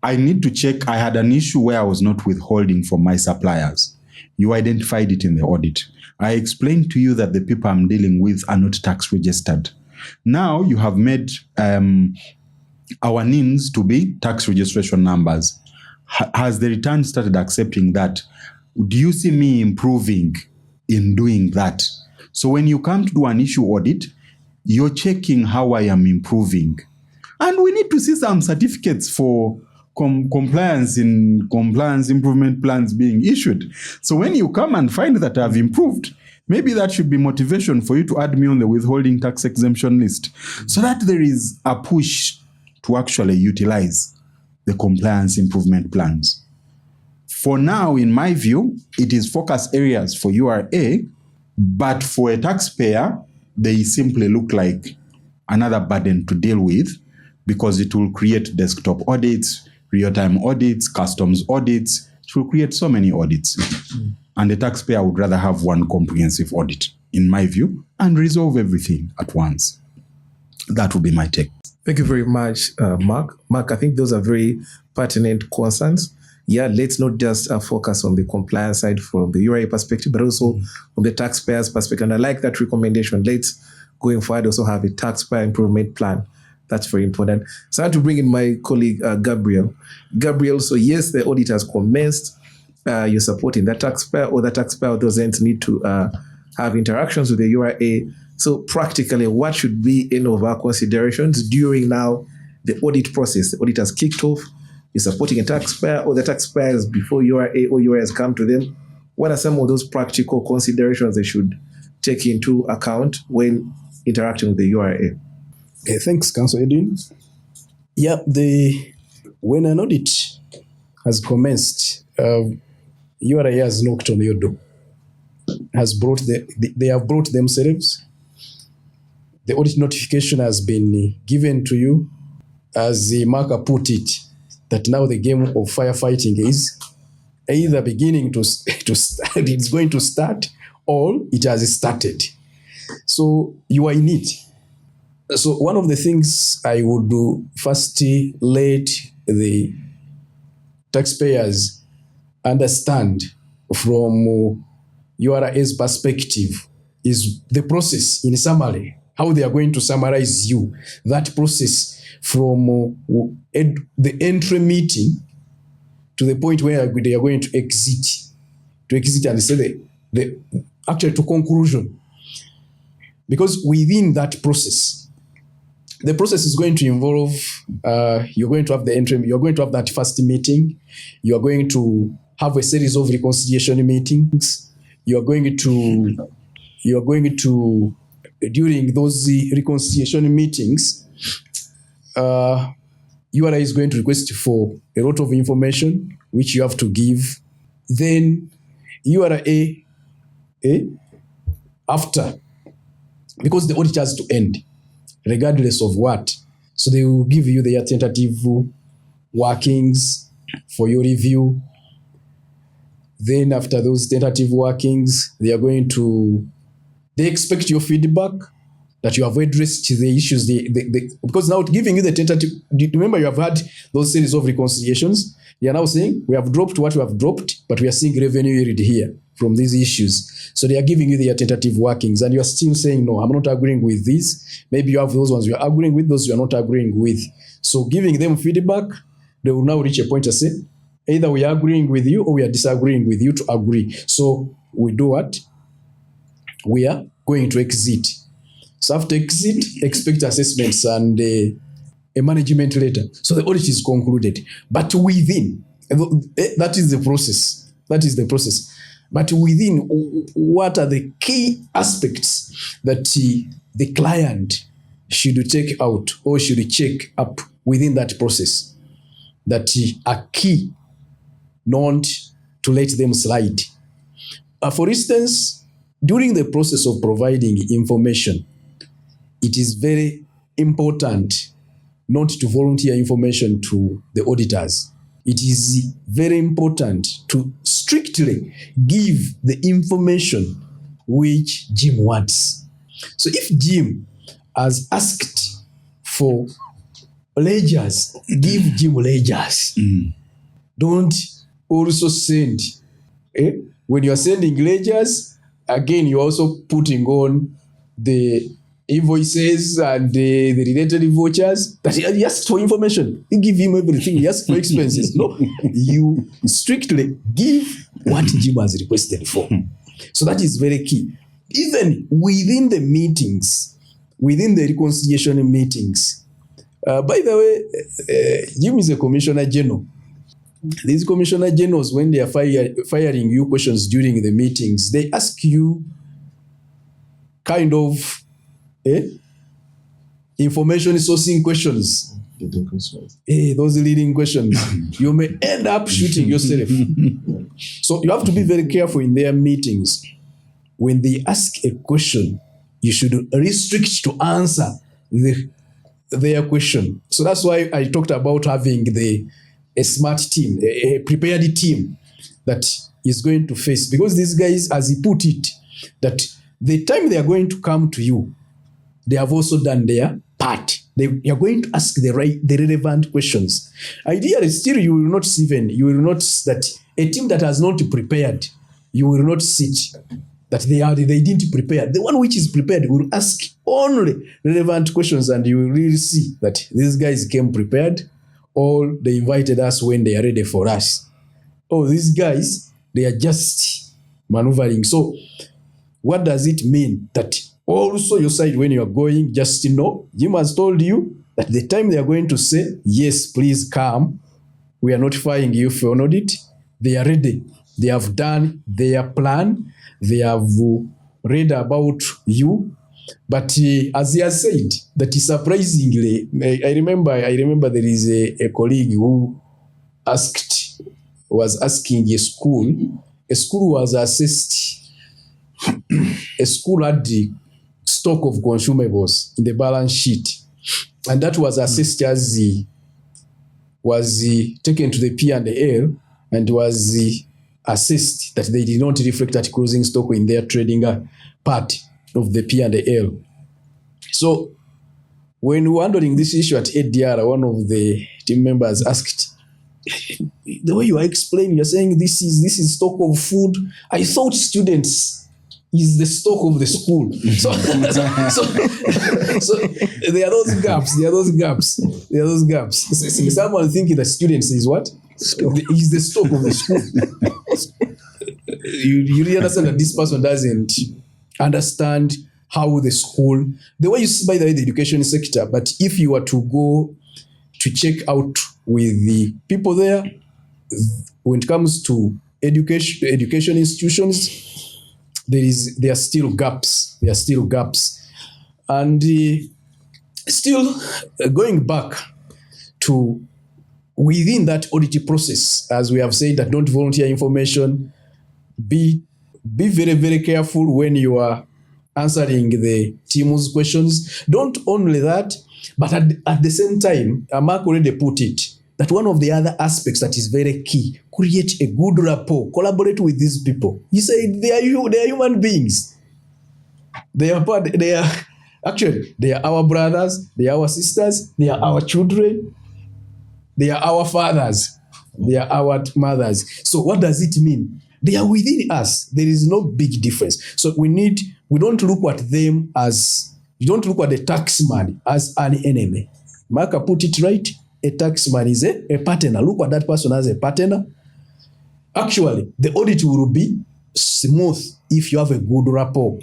I need to check. I had an issue where I was not withholding from my suppliers. You identified it in the audit. I explained to you that the people I'm dealing with are not tax registered. Now you have made our NINs to be tax registration numbers. Has the return started accepting that? Do you see me improving in doing that? So when you come to do an issue audit, you're checking how I am improving. And we need to see some certificates for compliance improvement plans being issued. So when you come and find that I've improved, maybe that should be motivation for you to add me on the withholding tax exemption list, so that there is a push to actually utilize the compliance improvement plans. For now, in my view, it is focus areas for URA, but for a taxpayer, they simply look like another burden to deal with, because it will create desktop audits, real-time audits, customs audits. It will create so many audits. And the taxpayer would rather have one comprehensive audit, in my view, and resolve everything at once. That would be my take. Thank you very much, Mark. Mark, I think those are very pertinent concerns. Yeah, let's not just focus on the compliance side from the URA perspective, but also from the taxpayer's perspective. And I like that recommendation. Let's, going forward, also have a taxpayer improvement plan. That's very important. So I have to bring in my colleague, Gabriel. Gabriel, so yes, the audit has commenced. You're supporting that taxpayer, or the taxpayer doesn't need to have interactions with the URA. So practically, what should be any of our considerations during now the audit process? The audit has kicked off. You're supporting a taxpayer, or the taxpayers before URA or URA has come to them. What are some of those practical considerations they should take into account when interacting with the URA? Thanks, Councillor Edwin. Yeah, when an audit has commenced, URA has knocked on your door, they have brought themselves. The audit notification has been given to you, as the marker put it, that now the game of firefighting is either beginning to start, it's going to start, or it has started. So you are in it. So one of the things I would do, first, let the taxpayers understand from URA's perspective is the process, in summary, how they are going to summarize you, that process from the entry meeting to the point where they are going to exit and say actually to conclusion. Because within that process, the process is going to involve, you're going to have the entry, you're going to have that first meeting, you're going to have a series of reconciliation meetings, you're going to, during those reconciliation meetings, URA is going to request for a lot of information, which you have to give. Then URA, after, because the audit has to end, regardless of what. So they will give you their tentative workings for your review. Then after those tentative workings, they expect your feedback, that you have addressed the issues, because now giving you the tentative, remember you have had those series of reconciliations. They are now saying, we have dropped what we have dropped, but we are seeing revenue yield here from these issues. So they are giving you their tentative workings, and you are still saying, no, I'm not agreeing with this. Maybe you have those ones you are agreeing with, those you are not agreeing with. So giving them feedback, they will now reach a point to say, either we are agreeing with you or we are disagreeing with you to agree. So we do what? We are going to exit. So after exit, expect assessments and a management letter. So the audit is concluded. But within, that is the process. That is the process. But within, what are the key aspects that the client should take out or should check up within that process that are key, not to let them slide? For instance, during the process of providing information, it is very important not to volunteer information to the auditors. It is very important to strictly give the information which Jim wants. So if Jim has asked for ledgers, give Jim ledgers. Don't also send. When you are sending ledgers, again, you're also putting on the invoices and the related vouchers that he asked for information. You give him everything. He asked for expenses. No, you strictly give what Jim has requested for. So that is very key. Even within the meetings, within the reconciliation meetings. By the way, Jim is a commissioner general. These commissioner generals, when they are firing you questions during the meetings, they ask you kind of information sourcing questions. Those leading questions. You may end up shooting yourself. So you have to be very careful in their meetings. When they ask a question, you should restrict to answer their question. So that's why I talked about having a smart team, a prepared team that is going to face. Because these guys, as he put it, that the time they are going to come to you, they have also done their part. They are going to ask the relevant questions. Ideally, still you will notice that a team that has not prepared, you will not sit that they didn't prepare. The one which is prepared will ask only relevant questions, and you will really see that these guys came prepared, or they invited us when they are ready for us. Oh, these guys, they are just maneuvering. So what does it mean? That also your side, when you are going, just know, Jim has told you that the time they are going to say, yes, please come, we are notifying you for an audit, they are ready. They have done their plan. They have read about you. But as he has said, that is surprisingly, I remember there is a colleague who was asking a school was assessed, a school had the stock of consumables in the balance sheet, and that was assessed as was taken to the P&L and was assessed that they did not reflect that closing stock in their trading part of the P&L. So when we were handling this issue at ADR, one of the team members asked, the way you are explaining, you're saying this is stock of food. I thought students is the stock of the school. So there are those gaps. Someone thinking that students is what? Is the stock of the school. You really understand that this person doesn't understand how the school, the way you see, by the way, the education sector, but if you were to go to check out with the people there, when it comes to education institutions, there are still gaps. And still going back to within that audit process, as we have said, that don't volunteer information, be very, very careful when you are answering the team's questions. Don't only that, but at the same time, Mark already put it, that one of the other aspects that is very key, create a good rapport, collaborate with these people. He said they are human beings. They are our brothers, they are our sisters, they are our children, they are our fathers, they are our mothers. So what does it mean? They are within us. There is no big difference. So we don't look at them as, you don't look at the taxman as an enemy. Mark put it right. A taxman is a partner. Look at that person as a partner. Actually, the audit will be smooth if you have a good rapport.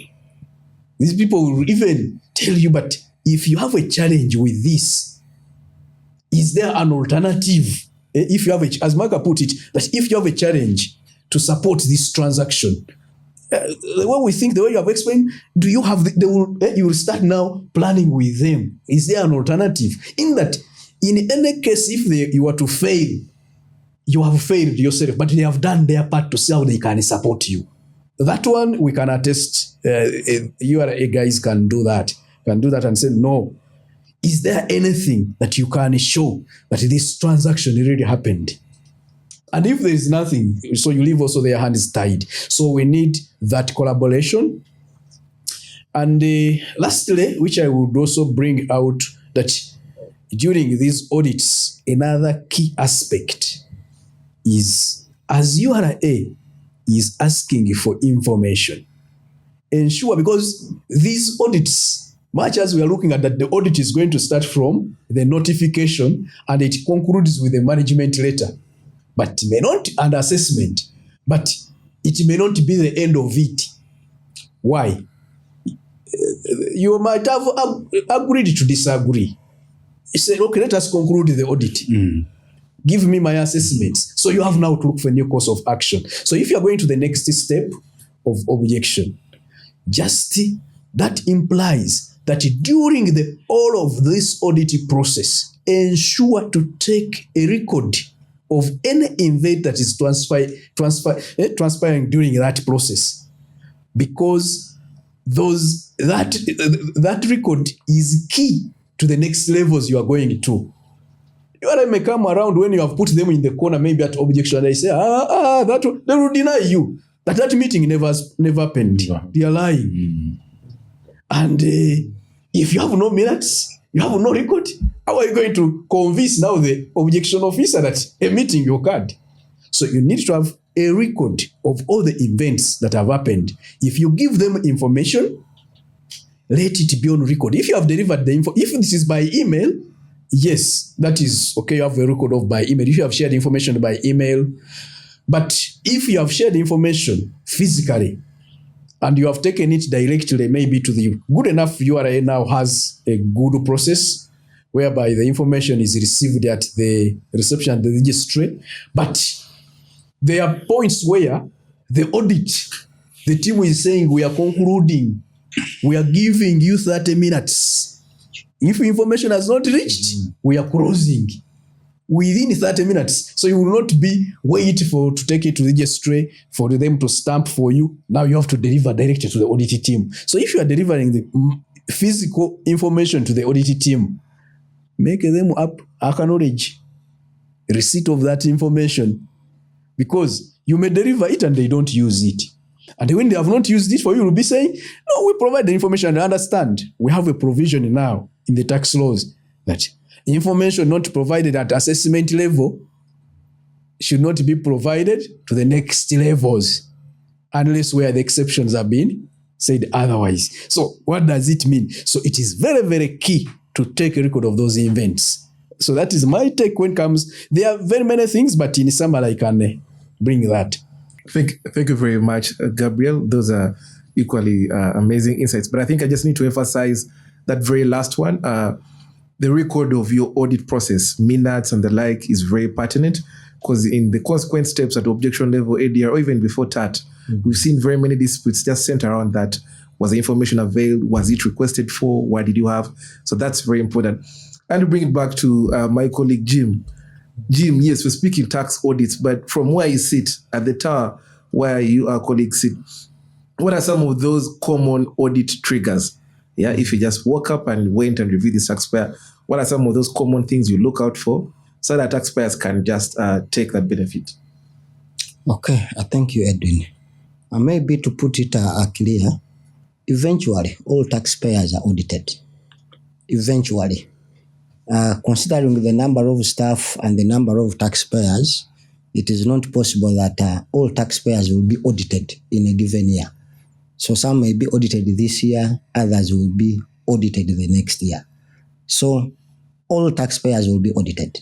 These people will even tell you, but if you have a challenge with this, is there an alternative? If you have as Mark put it, that if you have a challenge to support this transaction, the way we think, the way you have explained, do you have, you will start now planning with them. Is there an alternative? In that, in any case, if you were to fail, you have failed yourself, but they have done their part to see how they can support you. That one, we can attest, you guys can do that and say, no, is there anything that you can show that this transaction really happened? And if there is nothing, so you leave also their hands tied. So we need that collaboration. And lastly, which I would also bring out, that during these audits, another key aspect is, as URA is asking for information, ensure, because these audits, much as we are looking at that, the audit is going to start from the notification and it concludes with a management letter. But may not, and assessment, but it may not be the end of it. Why? you might have agreed to disagree. You say, okay, let us conclude the audit. Give me my assessments. So you have now to look for a new course of action. So if you are going to the next step of objection, just that implies that during the all of this audit process, ensure to take a record of any event that is transpiring during that process, because that record is key to the next levels you are going to. You may come around when you have put them in the corner, maybe at objection, they say, that they will deny you that meeting never happened. They are lying. And if you have no minutes, you have no record, how are you going to convince now the objection officer that a meeting occurred? So you need to have a record of all the events that have happened. If you give them information, let it be on record. If you have delivered the info, if this is by email, yes, that is okay. You have a record of by email. If you have shared information by email, but if you have shared information physically and you have taken it directly, maybe to the good enough URA now has a good process whereby the information is received at the reception, the registry. But there are points where the audit, the team is saying we are concluding, we are giving you 30 minutes. If information has not reached, we are closing within 30 minutes. So you will not be wait to take it to the registry for them to stamp for you. Now you have to deliver directly to the audit team. So if you are delivering the physical information to the audit team, make them acknowledge receipt of that information, because you may deliver it and they don't use it. And when they have not used it for you, will be saying, no, we provide the information and understand. We have a provision now in the tax laws that information not provided at assessment level should not be provided to the next levels unless where the exceptions have been said otherwise. So what does it mean? So it is very, very key to take a record of those events. So that is my take when it comes. There are very many things, but in summary, I can bring that. Thank you very much, Gabriel. Those are equally amazing insights. But I think I just need to emphasize that very last one. The record of your audit process, minutes and the like, is very pertinent, because in the consequent steps at objection level, ADR, or even before that, we've seen very many disputes just centered around that. Was the information availed? Was it requested for? What did you have? So that's very important. And to bring it back to my colleague, Jim. Jim, yes, we're speaking tax audits, but from where you sit at the tower where you, our colleagues, sit, what are some of those common audit triggers? Yeah, if you just woke up and went and reviewed the taxpayer, what are some of those common things you look out for so that taxpayers can just take that benefit? Okay, thank you, Edwin. Maybe to put it clear, eventually all taxpayers are audited. Eventually. Considering the number of staff and the number of taxpayers, it is not possible that all taxpayers will be audited in a given year. So some may be audited this year, others will be audited the next year. So all taxpayers will be audited.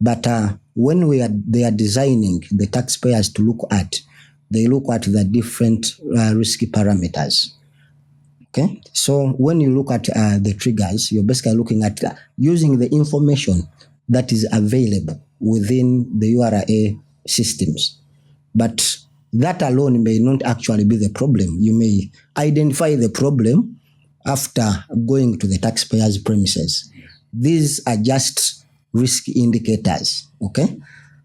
But when they are designing the taxpayers to look at, they look at the different risky parameters. Okay, so when you look at the triggers, you're basically looking at using the information that is available within the URA systems. But that alone may not actually be the problem. You may identify the problem after going to the taxpayer's premises. These are just risk indicators, okay?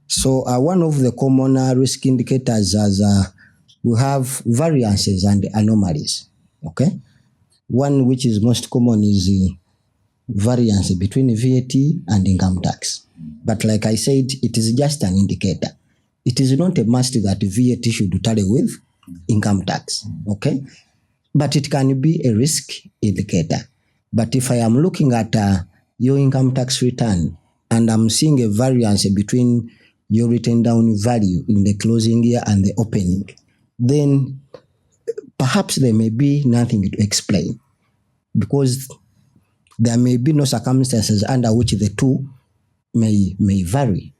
So one of the common risk indicators is we have variances and anomalies, okay? One which is most common is variance between VAT and income tax. But like I said, it is just an indicator. It is not a must that VAT should tally with income tax, okay? But it can be a risk indicator. But if I am looking at your income tax return and I'm seeing a variance between your written down value in the closing year and the opening, then perhaps there may be nothing to explain, because there may be no circumstances under which the two may vary.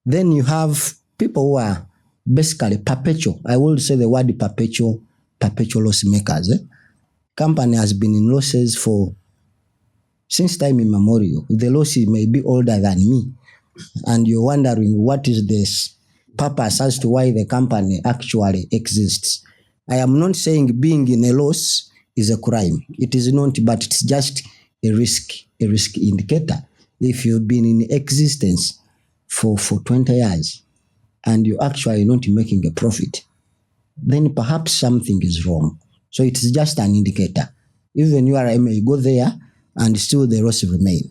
Then you have people who are basically perpetual. I will say the word perpetual loss makers. company has been in losses since time immemorial. The loss may be older than me, and you're wondering what is this purpose as to why the company actually exists. I am not saying being in a loss is a crime. It is not, but it's just a risk indicator. If you've been in existence for 20 years and you're actually not making a profit, then perhaps something is wrong. So it's just an indicator. Even URA may go there and still the loss remain,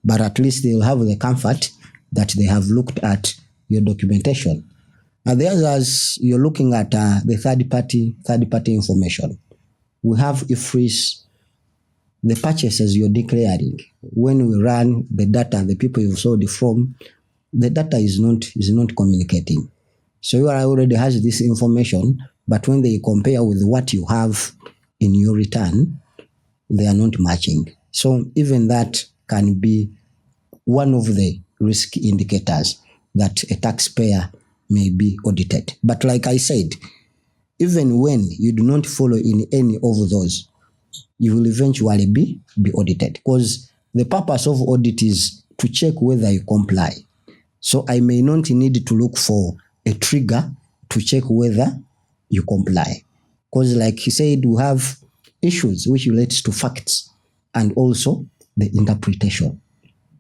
but at least they'll have the comfort that they have looked at your documentation. And the others, you're looking at the third party information. We have IFRIS, the purchases you're declaring. When we run the data, the people you've sold it from, the data is not communicating. So you already has this information, but when they compare with what you have in your return, they are not matching. So even that can be one of the risk indicators that a taxpayer may be audited. But like I said, even when you do not follow in any of those, you will eventually be audited, because the purpose of audit is to check whether you comply. So I may not need to look for a trigger to check whether you comply, because like he said, we have issues which relates to facts and also the interpretation.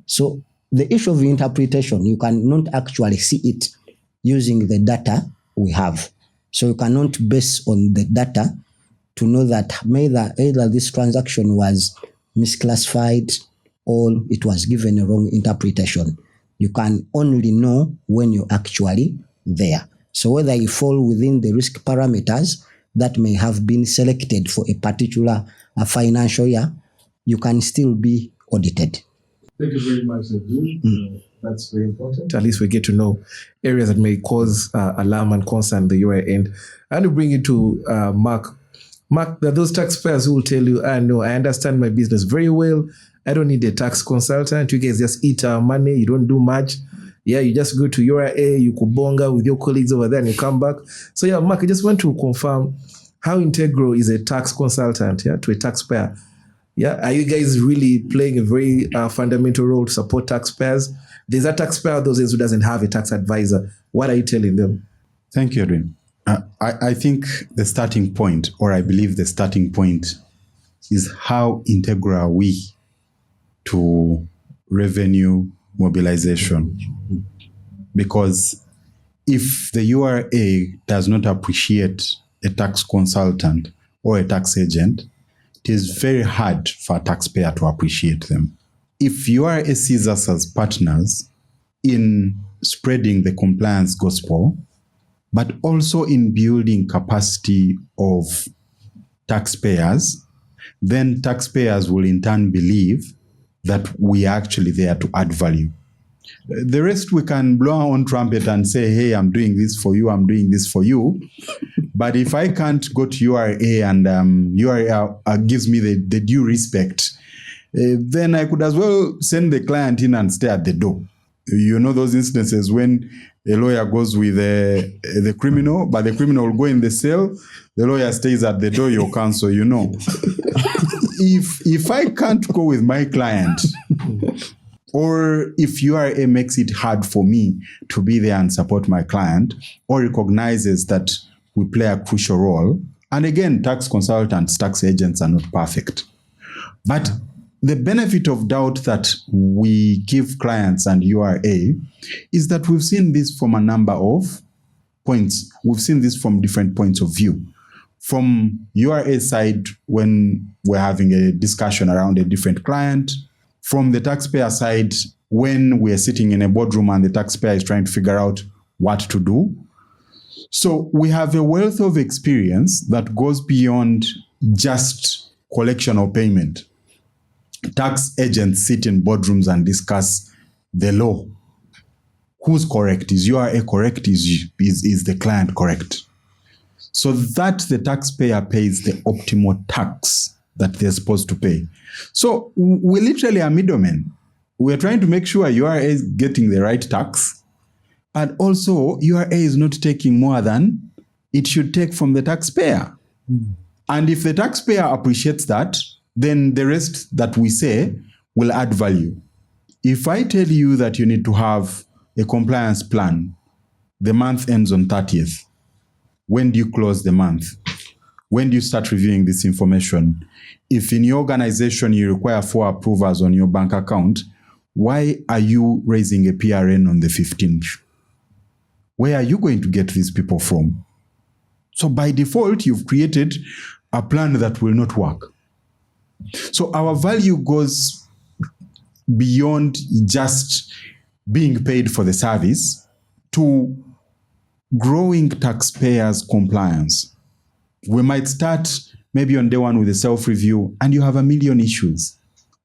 So the issue of interpretation, you cannot actually see it using the data we have. So you cannot base on the data to know that either this transaction was misclassified or it was given a wrong interpretation. You can only know when you're actually there. So whether you fall within the risk parameters that may have been selected for a particular financial year, you can still be audited. Thank you very much, Edwin. That's very important. At least we get to know areas that may cause alarm and concern the URA end. And to bring it to Mark. Mark, there are those taxpayers who will tell you, no, I understand my business very well. I don't need a tax consultant. You guys just eat our money. You don't do much. Yeah, you just go to URA, you kubonga with your colleagues over there and you come back. So yeah, Mark, I just want to confirm, how integral is a tax consultant to a taxpayer? Yeah, are you guys really playing a very fundamental role to support taxpayers? There's a taxpayer those days who doesn't have a tax advisor. What are you telling them? Thank you, Edwin. I think the starting point, or I believe the starting point, is how integral are we to revenue mobilization? Because if the URA does not appreciate a tax consultant or a tax agent, it is very hard for a taxpayer to appreciate them. If URA sees us as partners in spreading the compliance gospel, but also in building capacity of taxpayers, then taxpayers will in turn believe that we are actually there to add value. The rest, we can blow our own trumpet and say, hey, I'm doing this for you, I'm doing this for you. But if I can't go to URA and URA gives me the due respect, then I could as well send the client in and stay at the door. You know those instances when a lawyer goes with the criminal, but the criminal will go in the cell, the lawyer stays at the door, your counsel, you know. If I can't go with my client, or if URA makes it hard for me to be there and support my client, or recognizes that we play a crucial role, and again, tax consultants, tax agents are not perfect, but the benefit of doubt that we give clients and URA is that we've seen this from a number of points. We've seen this from different points of view. From URA side, when we're having a discussion around a different client. From the taxpayer side, when we're sitting in a boardroom and the taxpayer is trying to figure out what to do. So we have a wealth of experience that goes beyond just collection or payment. Tax agents sit in boardrooms and discuss the law. Who's correct? Is URA correct? Is the client correct? So that the taxpayer pays the optimal tax that they're supposed to pay. So we literally are middlemen. We're trying to make sure URA is getting the right tax, but also URA is not taking more than it should take from the taxpayer. And if the taxpayer appreciates that, then the rest that we say will add value. If I tell you that you need to have a compliance plan, the month ends on 30th. When do you close the month? When do you start reviewing this information? If in your organization you require 4 approvers on your bank account, why are you raising a PRN on the 15th? Where are you going to get these people from? So by default, you've created a plan that will not work. So our value goes beyond just being paid for the service to growing taxpayers' compliance. We might start maybe on day one with a self-review and you have a million issues.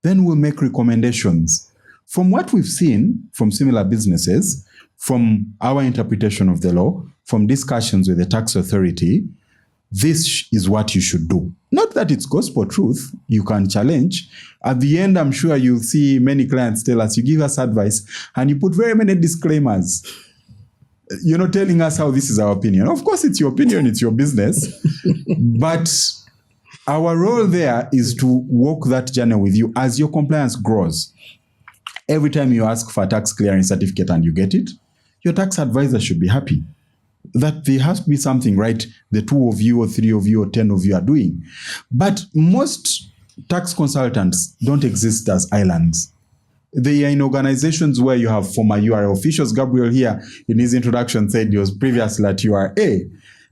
Then we'll make recommendations. From what we've seen from similar businesses, from our interpretation of the law, from discussions with the tax authority, this is what you should do. Not that it's gospel truth, you can challenge. At the end, I'm sure you'll see many clients tell us, you give us advice, and you put very many disclaimers. You're not telling us how this is our opinion. Of course, it's your opinion, it's your business. But our role there is to walk that journey with you as your compliance grows. Every time you ask for a tax clearing certificate and you get it, your tax advisor should be happy that there has to be something, right? The 2 of you or 3 of you or 10 of you are doing. But most tax consultants don't exist as islands. They are in organizations where you have former URA officials. Gabriel here in his introduction said he was previously at URA.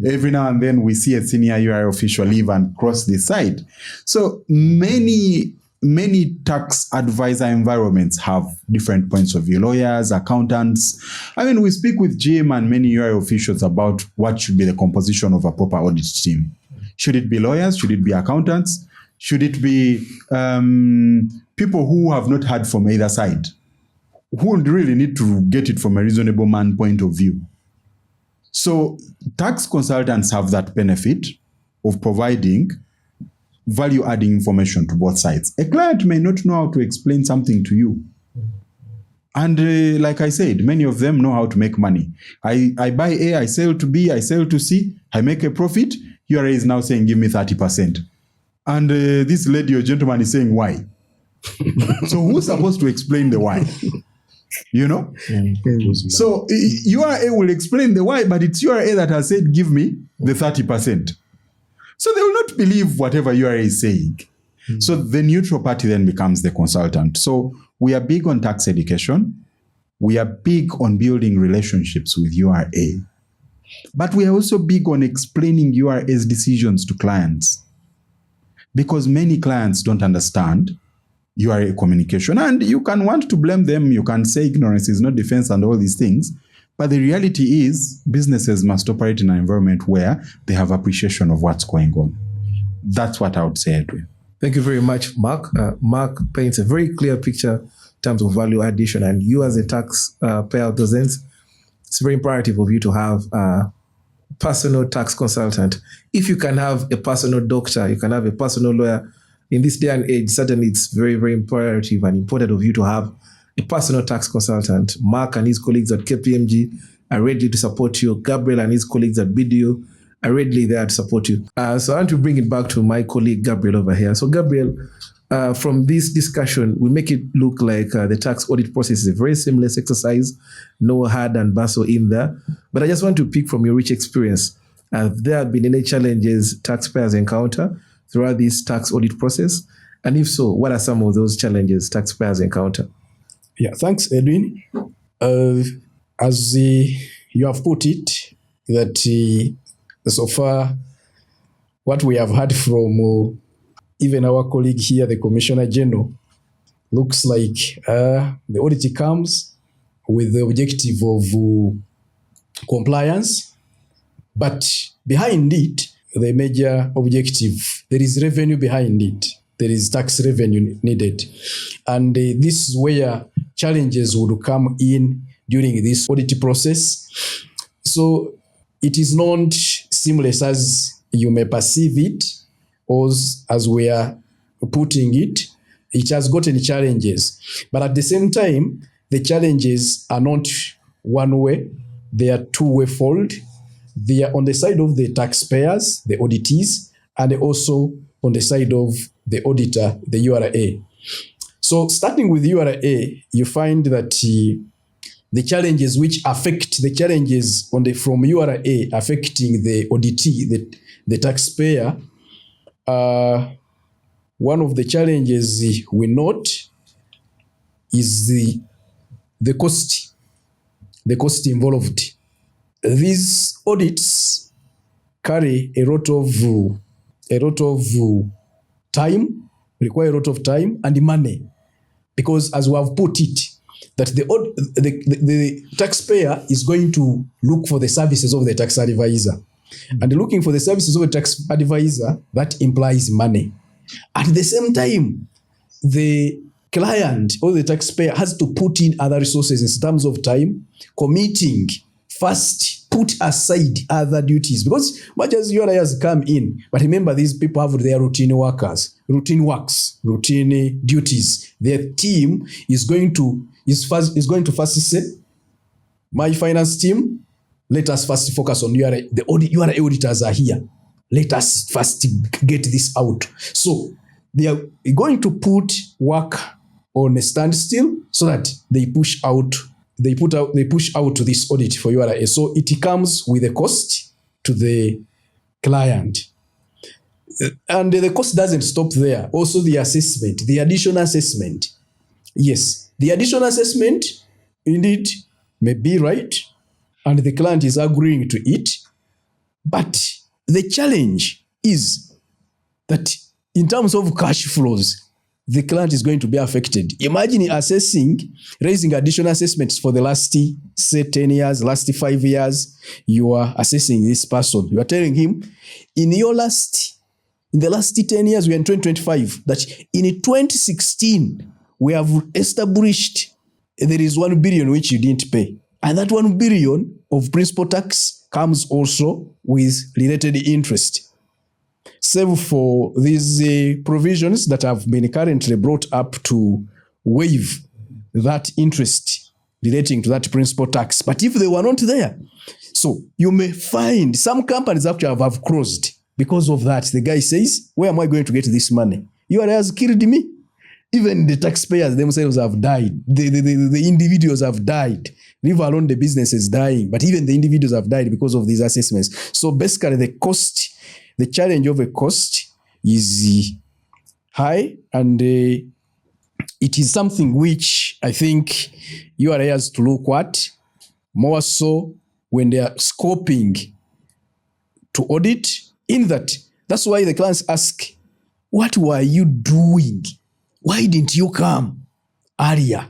Every now and then we see a senior URA official leave and cross the side. So many tax advisor environments have different points of view. Lawyers, accountants. I mean, we speak with Jim and many URA officials about what should be the composition of a proper audit team. Should it be lawyers? Should it be accountants? Should it be people who have not heard from either side, who would really need to get it from a reasonable man point of view? So tax consultants have that benefit of providing value-adding information to both sides. A client may not know how to explain something to you. And like I said, many of them know how to make money. I buy A, I sell to B, I sell to C, I make a profit. URA is now saying, give me 30%. And this lady or gentleman is saying, why? So who's supposed to explain the why? You know? So URA will explain the why, but it's URA that has said, give me the 30%. So they will not believe whatever URA is saying. So the neutral party then becomes the consultant. So we are big on tax education. We are big on building relationships with URA. But we are also big on explaining URA's decisions to clients. Because many clients don't understand URA communication. And you can want to blame them. You can say ignorance is not defense and all these things. But the reality is businesses must operate in an environment where they have appreciation of what's going on. That's what I would say, Edwin. Thank you very much, Mark. Mark paints a very clear picture in terms of value addition. And you as a tax payer presents, it's very imperative of you to have a personal tax consultant. If you can have a personal doctor, you can have a personal lawyer. In this day and age, certainly it's very, very imperative and important of you to have a personal tax consultant. Mark and his colleagues at KPMG are ready to support you. Gabriel and his colleagues at BDO are readily there to support you. So I want to bring it back to my colleague, Gabriel, over here. So Gabriel, from this discussion, we make it look like the tax audit process is a very seamless exercise, no hard and bustle in there. But I just want to pick from your rich experience. Have there been any challenges taxpayers encounter throughout this tax audit process? And if so, what are some of those challenges taxpayers encounter? Yeah, thanks, Edwin. As you have put it, that so far, what we have heard from even our colleague here, the Commissioner General, looks like the audit comes with the objective of compliance, but behind it, the major objective, there is revenue behind it. There is tax revenue needed. And this is where challenges would come in during this audit process. So it is not seamless as you may perceive it, or as we are putting it. It has gotten challenges. But at the same time, the challenges are not one way. They are two-way fold. They are on the side of the taxpayers, the auditees, and also on the side of the auditor, the URA. So starting with URA, you find that the challenges which affect the challenges from URA affecting the auditee, the taxpayer, one of the challenges we note is the cost involved. These audits carry a lot of time, require a lot of time and money, because as we have put it, that the taxpayer is going to look for the services of the tax advisor. And looking for the services of a tax advisor, that implies money. At the same time, the client or the taxpayer has to put in other resources in terms of time, committing, first put aside other duties. Because much as URA has come in, but remember these people have their routine works, routine duties. Their team is going to first say, my finance team, let us first focus on URA. The URA auditors are here. Let us first get this out. So they are going to put work on a standstill so that they push out this audit for URA. So it comes with a cost to the client. And the cost doesn't stop there. Also the assessment, the additional assessment. Yes, the additional assessment indeed may be right, and the client is agreeing to it. But the challenge is that in terms of cash flows, the client is going to be affected. Imagine raising additional assessments for the last, say, 10 years, last 5 years. You are assessing this person. You are telling him, in the last 10 years, we are in 2025, that in 2016, we have established there is 1 billion which you didn't pay. And that 1 billion of principal tax comes also with related interest. Save for these provisions that have been currently brought up to waive that interest relating to that principal tax. But if they were not there, so you may find some companies actually have closed because of that. The guy says, where am I going to get this money? URA has killed me. Even the taxpayers themselves have died. The individuals have died. Leave alone the businesses dying. But even the individuals have died because of these assessments. So basically the challenge of a cost is high, and it is something which I think URA has to look at more so when they are scoping to audit. In that's why the clients ask, what were you doing? Why didn't you come earlier?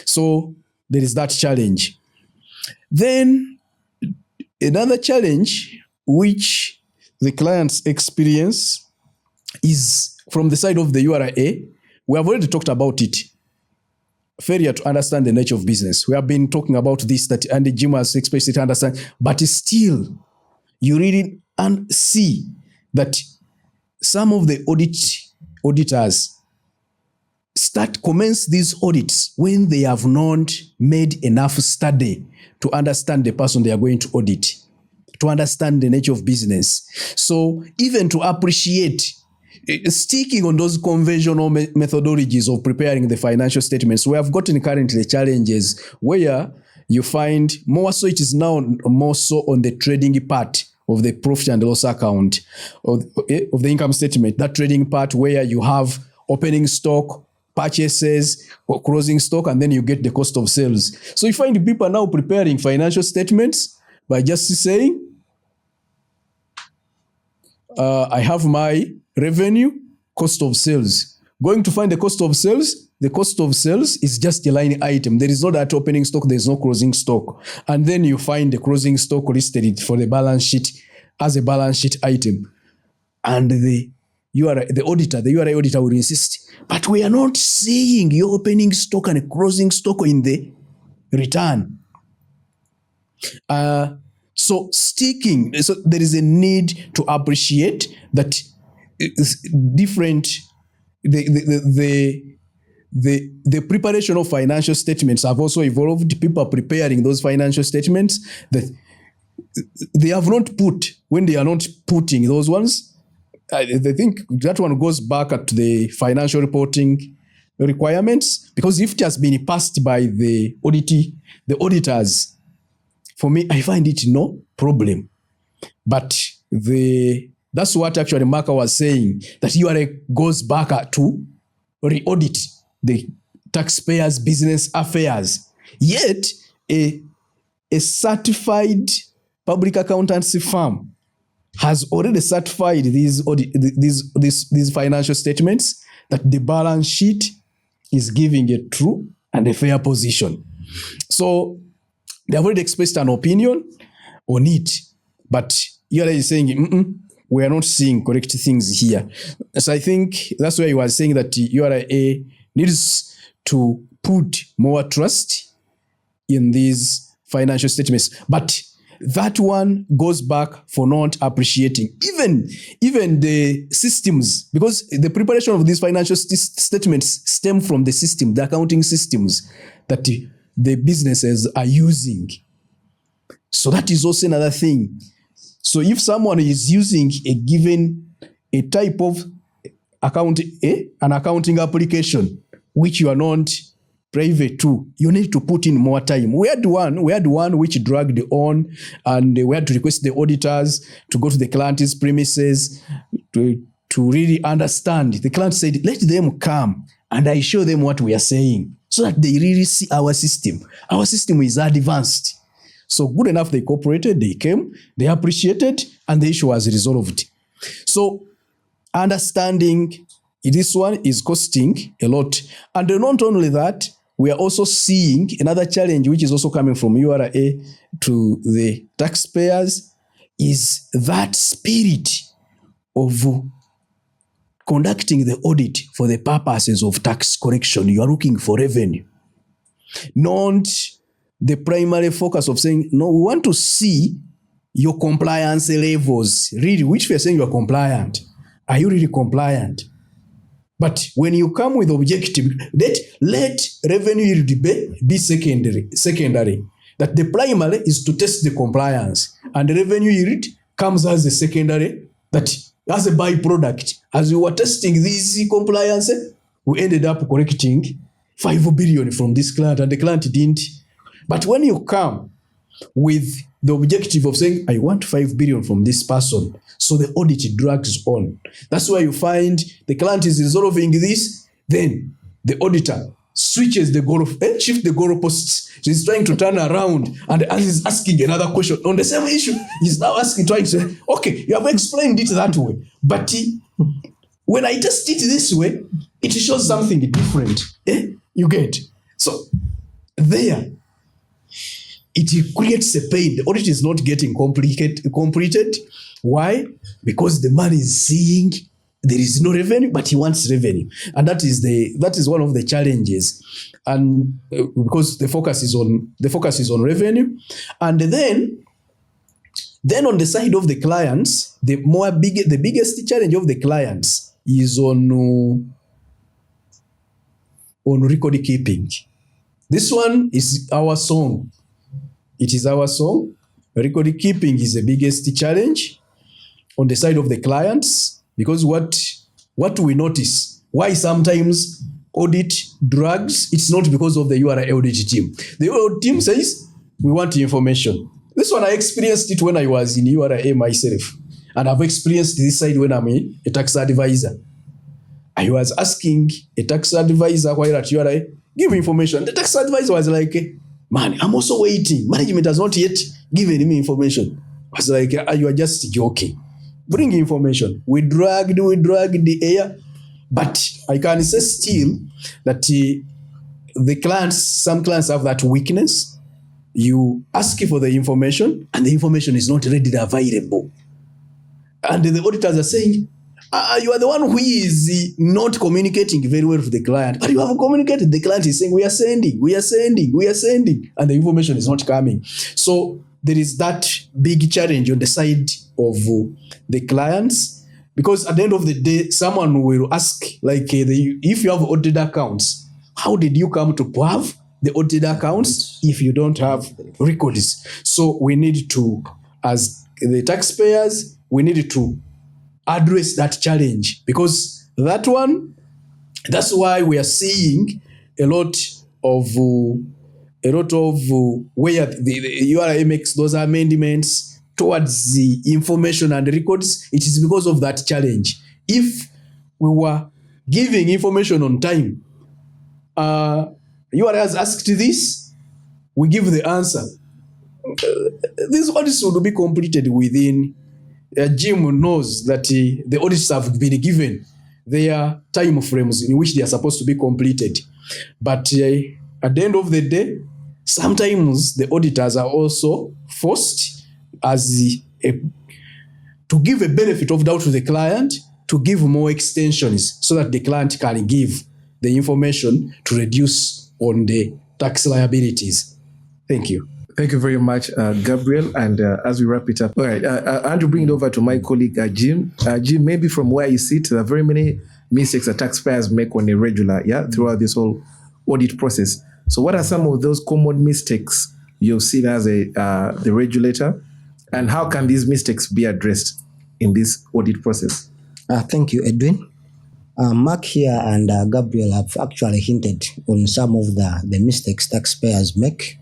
So there is that challenge. Then another challenge which the clients experience is from the side of the URA. We have already talked about it. Failure to understand the nature of business. We have been talking about this, that Andy Jim has expressed it to understand, but still, you really see that some of the auditors commence these audits when they have not made enough study to understand the person they are going to audit, to understand the nature of business. So even to appreciate, sticking on those conventional methodologies of preparing the financial statements, we have gotten currently challenges where you find more so it is now more so on the trading part of the profit and loss account of the income statement, that trading part where you have opening stock, purchases, or closing stock, and then you get the cost of sales. So you find people are now preparing financial statements by just saying, I have my revenue, cost of sales. Going to find the cost of sales is just a line item. There is no that opening stock, there is no closing stock. And then you find the closing stock listed for the balance sheet as a balance sheet item. And the URA auditor will insist, but we are not seeing your opening stock and closing stock in the return. So there is a need to appreciate that different, the preparation of financial statements have also evolved. People are preparing those financial statements that they have not put, when they are not putting those ones, they think that one goes back at the financial reporting requirements, because if it has been passed by the auditors, for me, I find it no problem. But that's what actually Marka was saying, that URA goes back to re-audit the taxpayers' business affairs. Yet, a certified public accountancy firm has already certified these financial statements, that the balance sheet is giving a true and a fair position. So they have already expressed an opinion on it, but URA is saying, we are not seeing correct things here. So I think that's why you were saying that URA needs to put more trust in these financial statements. But that one goes back for not appreciating even the systems, because the preparation of these financial statements stem from the system, the accounting systems that the businesses are using. So that is also another thing. So if someone is using a type of an accounting application which you are not private to, you need to put in more time. We had one which dragged on, and we had to request the auditors to go to the client's premises to really understand. The client said, let them come and I show them what we are saying, so that they really see our system. Our system is advanced. So good enough, they cooperated, they came, they appreciated, and the issue was resolved. So understanding this one is costing a lot. And not only that, we are also seeing another challenge which is also coming from URA to the taxpayers, is that spirit of conducting the audit for the purposes of tax correction. You are looking for revenue, not the primary focus of saying, no, we want to see your compliance levels. Really, which we are saying you are compliant. Are you really compliant? But when you come with objective, let revenue yield be secondary. That the primary is to test the compliance, and the revenue yield comes as a secondary, that as a byproduct. As we were testing these compliance, we ended up collecting 5 billion from this client, and the client didn't. But when you come with the objective of saying, I want 5 billion from this person, so the audit drags on. That's why you find the client is resolving this, then the auditor switches the shift the goalposts. So he's trying to turn around, and as he's asking another question on the same issue, he's now trying to say, okay, you have explained it that way, but when I test it this way, it shows something different. You get? So there, it creates a pain. The audit is not getting completed. Why? Because the man is seeing there is no revenue, but he wants revenue, and that is one of the challenges. And because the focus is on revenue, and then on the side of the clients, the biggest challenge of the clients is on record keeping. This one is our song. It is our song. Record keeping is the biggest challenge on the side of the clients, because what we notice, why sometimes audit drags, it's not because of the URA audit team. The audit team says, we want information. This one, I experienced it when I was in URA myself, and I've experienced this side when I'm a tax advisor. I was asking a tax advisor while at URA, give me information. The tax advisor was like, man, I'm also waiting. Management has not yet given me information. I was like, you are just joking. Bring information. We dragged the air, but I can say still that some clients have that weakness. You ask for the information, and the information is not readily available. And the auditors are saying, you are the one who is not communicating very well with the client, but you have communicated. The client is saying, we are sending, and the information is not coming. So there is that big challenge on the side of the clients, because at the end of the day, someone will ask, like, if you have audited accounts, how did you come to have the audited accounts if you don't have records? So we need to as the taxpayers, we need to address that challenge, because that's why we are seeing a lot of where the URA makes those amendments towards the information and records. It is because of that challenge. If we were giving information on time, URA has asked this, we give the answer. These audits will be completed within. Jim knows that the audits have been given their time frames in which they are supposed to be completed. But at the end of the day, sometimes the auditors are also forced to give a benefit of doubt to the client, to give more extensions so that the client can give the information to reduce on the tax liabilities. Thank you. Thank you very much, Gabriel. And as we wrap it up, all right, I want to bring it over to my colleague, Jim. Jim, maybe from where you sit, there are very many mistakes that taxpayers make on a regular, throughout this whole audit process. So what are some of those common mistakes you've seen as the regulator, and how can these mistakes be addressed in this audit process? Thank you, Edwin. Mark here and Gabriel have actually hinted on some of the mistakes taxpayers make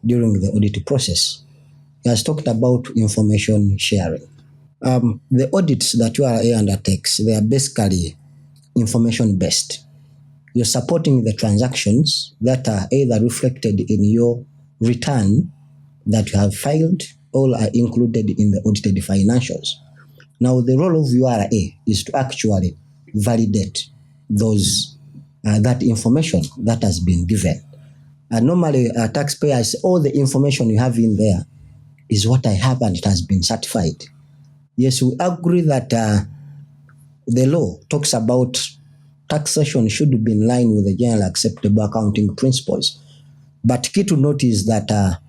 during the audit process. He has talked about information sharing. The audits that URA undertakes, they are basically information-based. You're supporting the transactions that are either reflected in your return that you have filed or are included in the audited financials. Now, the role of URA is to actually validate those that information that has been given. Normally, taxpayers, all the information you have in there is what I have and it has been certified. Yes, we agree that the law talks about taxation should be in line with the general acceptable accounting principles. But key to note is that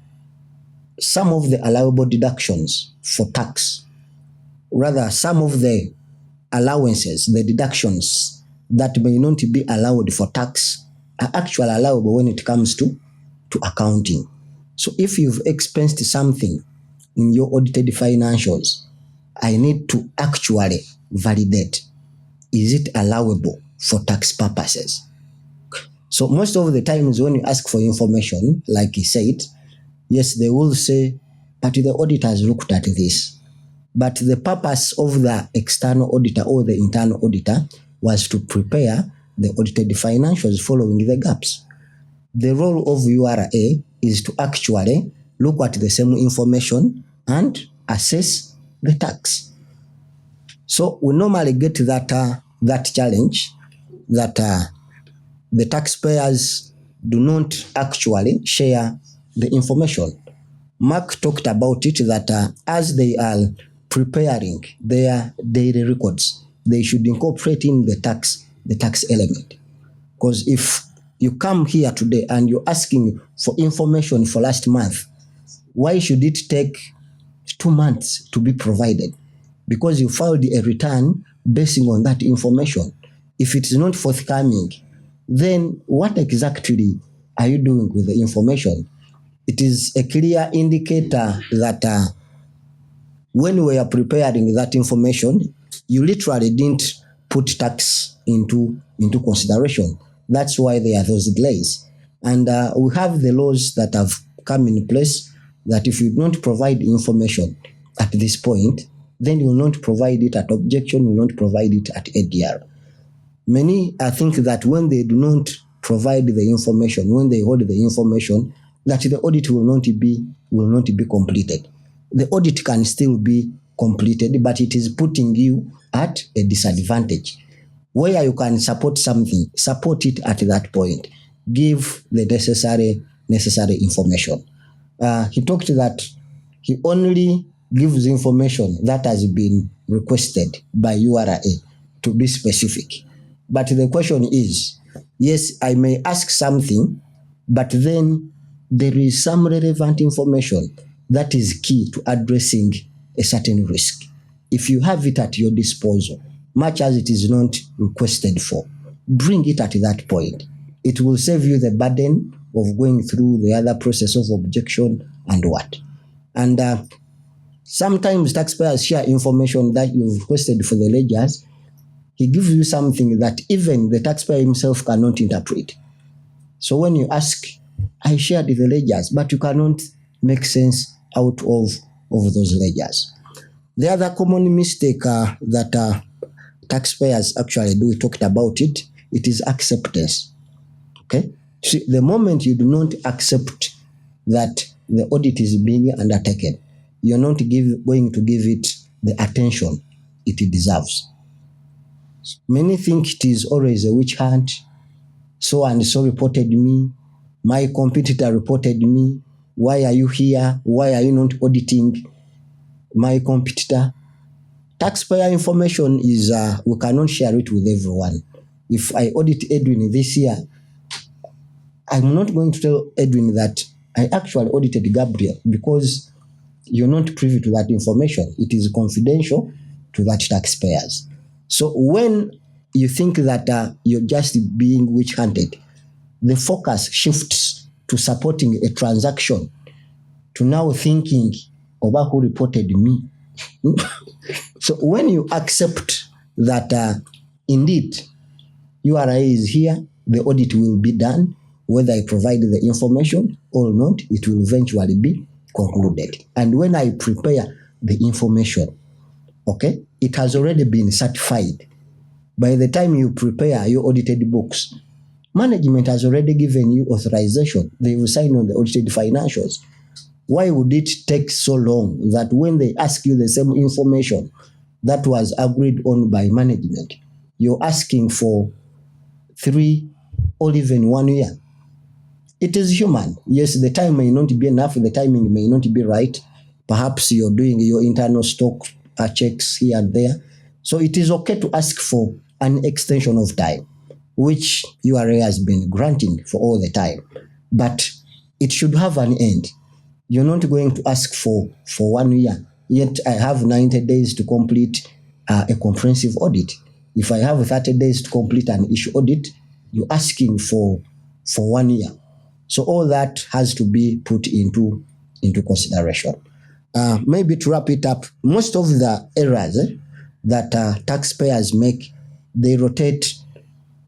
some of the allowable deductions for tax, rather some of the allowances, the deductions that may not be allowed for tax, are actually allowable when it comes to accounting. So if you've expensed something in your audited financials, I need to actually validate, is it allowable for tax purposes? So most of the times when you ask for information, like he said, yes, they will say, but the auditor has looked at this. But the purpose of the external auditor or the internal auditor was to prepare the audited financials following the gaps. The role of URA is to actually look at the same information and assess the tax. So we normally get that challenge that the taxpayers do not actually share the information. Mark talked about it that as they are preparing their daily records, they should incorporate in the tax element. Because if you come here today and you're asking for information for last month, why should it take 2 months to be provided? Because you filed a return basing on that information. If it's not forthcoming, then what exactly are you doing with the information? It is a clear indicator that when we are preparing that information, you literally didn't put tax into consideration. That's why there are those delays. And we have the laws that have come in place that if you don't provide information at this point, then you will not provide it at objection, you will not provide it at ADR. Many think that when they do not provide the information, when they hold the information, that the audit will not be completed. The audit can still be completed, but it is putting you at a disadvantage. Where you can support something, support it at that point. Give the necessary information. He talked that he only gives information that has been requested by URA, to be specific. But the question is, yes, I may ask something, but then there is some relevant information that is key to addressing a certain risk. If you have it at your disposal, much as it is not requested for, bring it at that point. It will save you the burden of going through the other process of objection and what. And Sometimes taxpayers share information that you've requested for the ledgers. He gives you something that even the taxpayer himself cannot interpret. So when you ask, I shared the ledgers, but you cannot make sense out of those ledgers. The other common mistake that taxpayers actually do, we talked about it, it is acceptance. Okay? See, the moment you do not accept that the audit is being undertaken, you're not going to give it the attention it deserves. Many think it is always a witch hunt. So and so reported me. My competitor reported me. Why are you here? Why are you not auditing my competitor? Taxpayer information is, we cannot share it with everyone. If I audit Edwin this year, I'm not going to tell Edwin that I actually audited Gabriel, because you're not privy to that information. It is confidential to that taxpayers. So when you think that you're just being witch hunted, the focus shifts to supporting a transaction, to now thinking about who reported me. So when you accept that indeed URA is here, the audit will be done, whether I provide the information or not, it will eventually be concluded. And when I prepare the information, okay, it has already been certified. By the time you prepare your audited books, management has already given you authorization. They will sign on the audited financials. Why would it take so long that when they ask you the same information that was agreed on by management, you're asking for 3 or even 1 year? It is human. Yes, the time may not be enough, the timing may not be right. Perhaps you're doing your internal stock checks here and there. So it is okay to ask for an extension of time, which URA has been granting for all the time. But it should have an end. You're not going to ask for 1 year, yet I have 90 days to complete a comprehensive audit. If I have 30 days to complete an issue audit, you're asking for 1 year. So all that has to be put into consideration. Maybe to wrap it up, most of the errors that taxpayers make, they rotate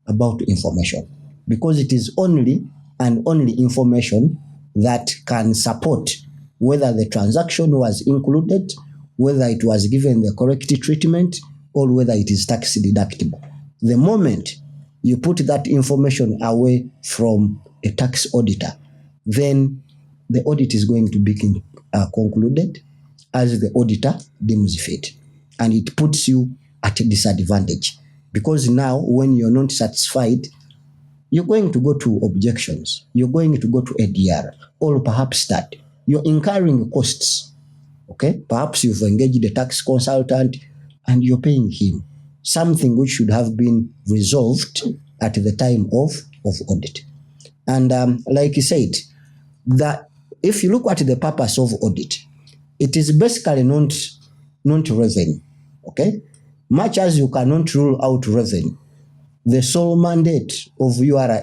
about information, because it is only and only information that can support whether the transaction was included, whether it was given the correct treatment, or whether it is tax deductible. The moment you put that information away from a tax auditor, then the audit is going to be concluded as the auditor deems fit. And it puts you at a disadvantage, because now when you're not satisfied, you're going to go to objections, you're going to go to ADR, or perhaps that you're incurring costs. Okay, perhaps you've engaged a tax consultant and you're paying him something which should have been resolved at the time of audit. And like you said, that if you look at the purpose of audit, it is basically not revenue. Okay, much as you cannot rule out revenue, the sole mandate of URA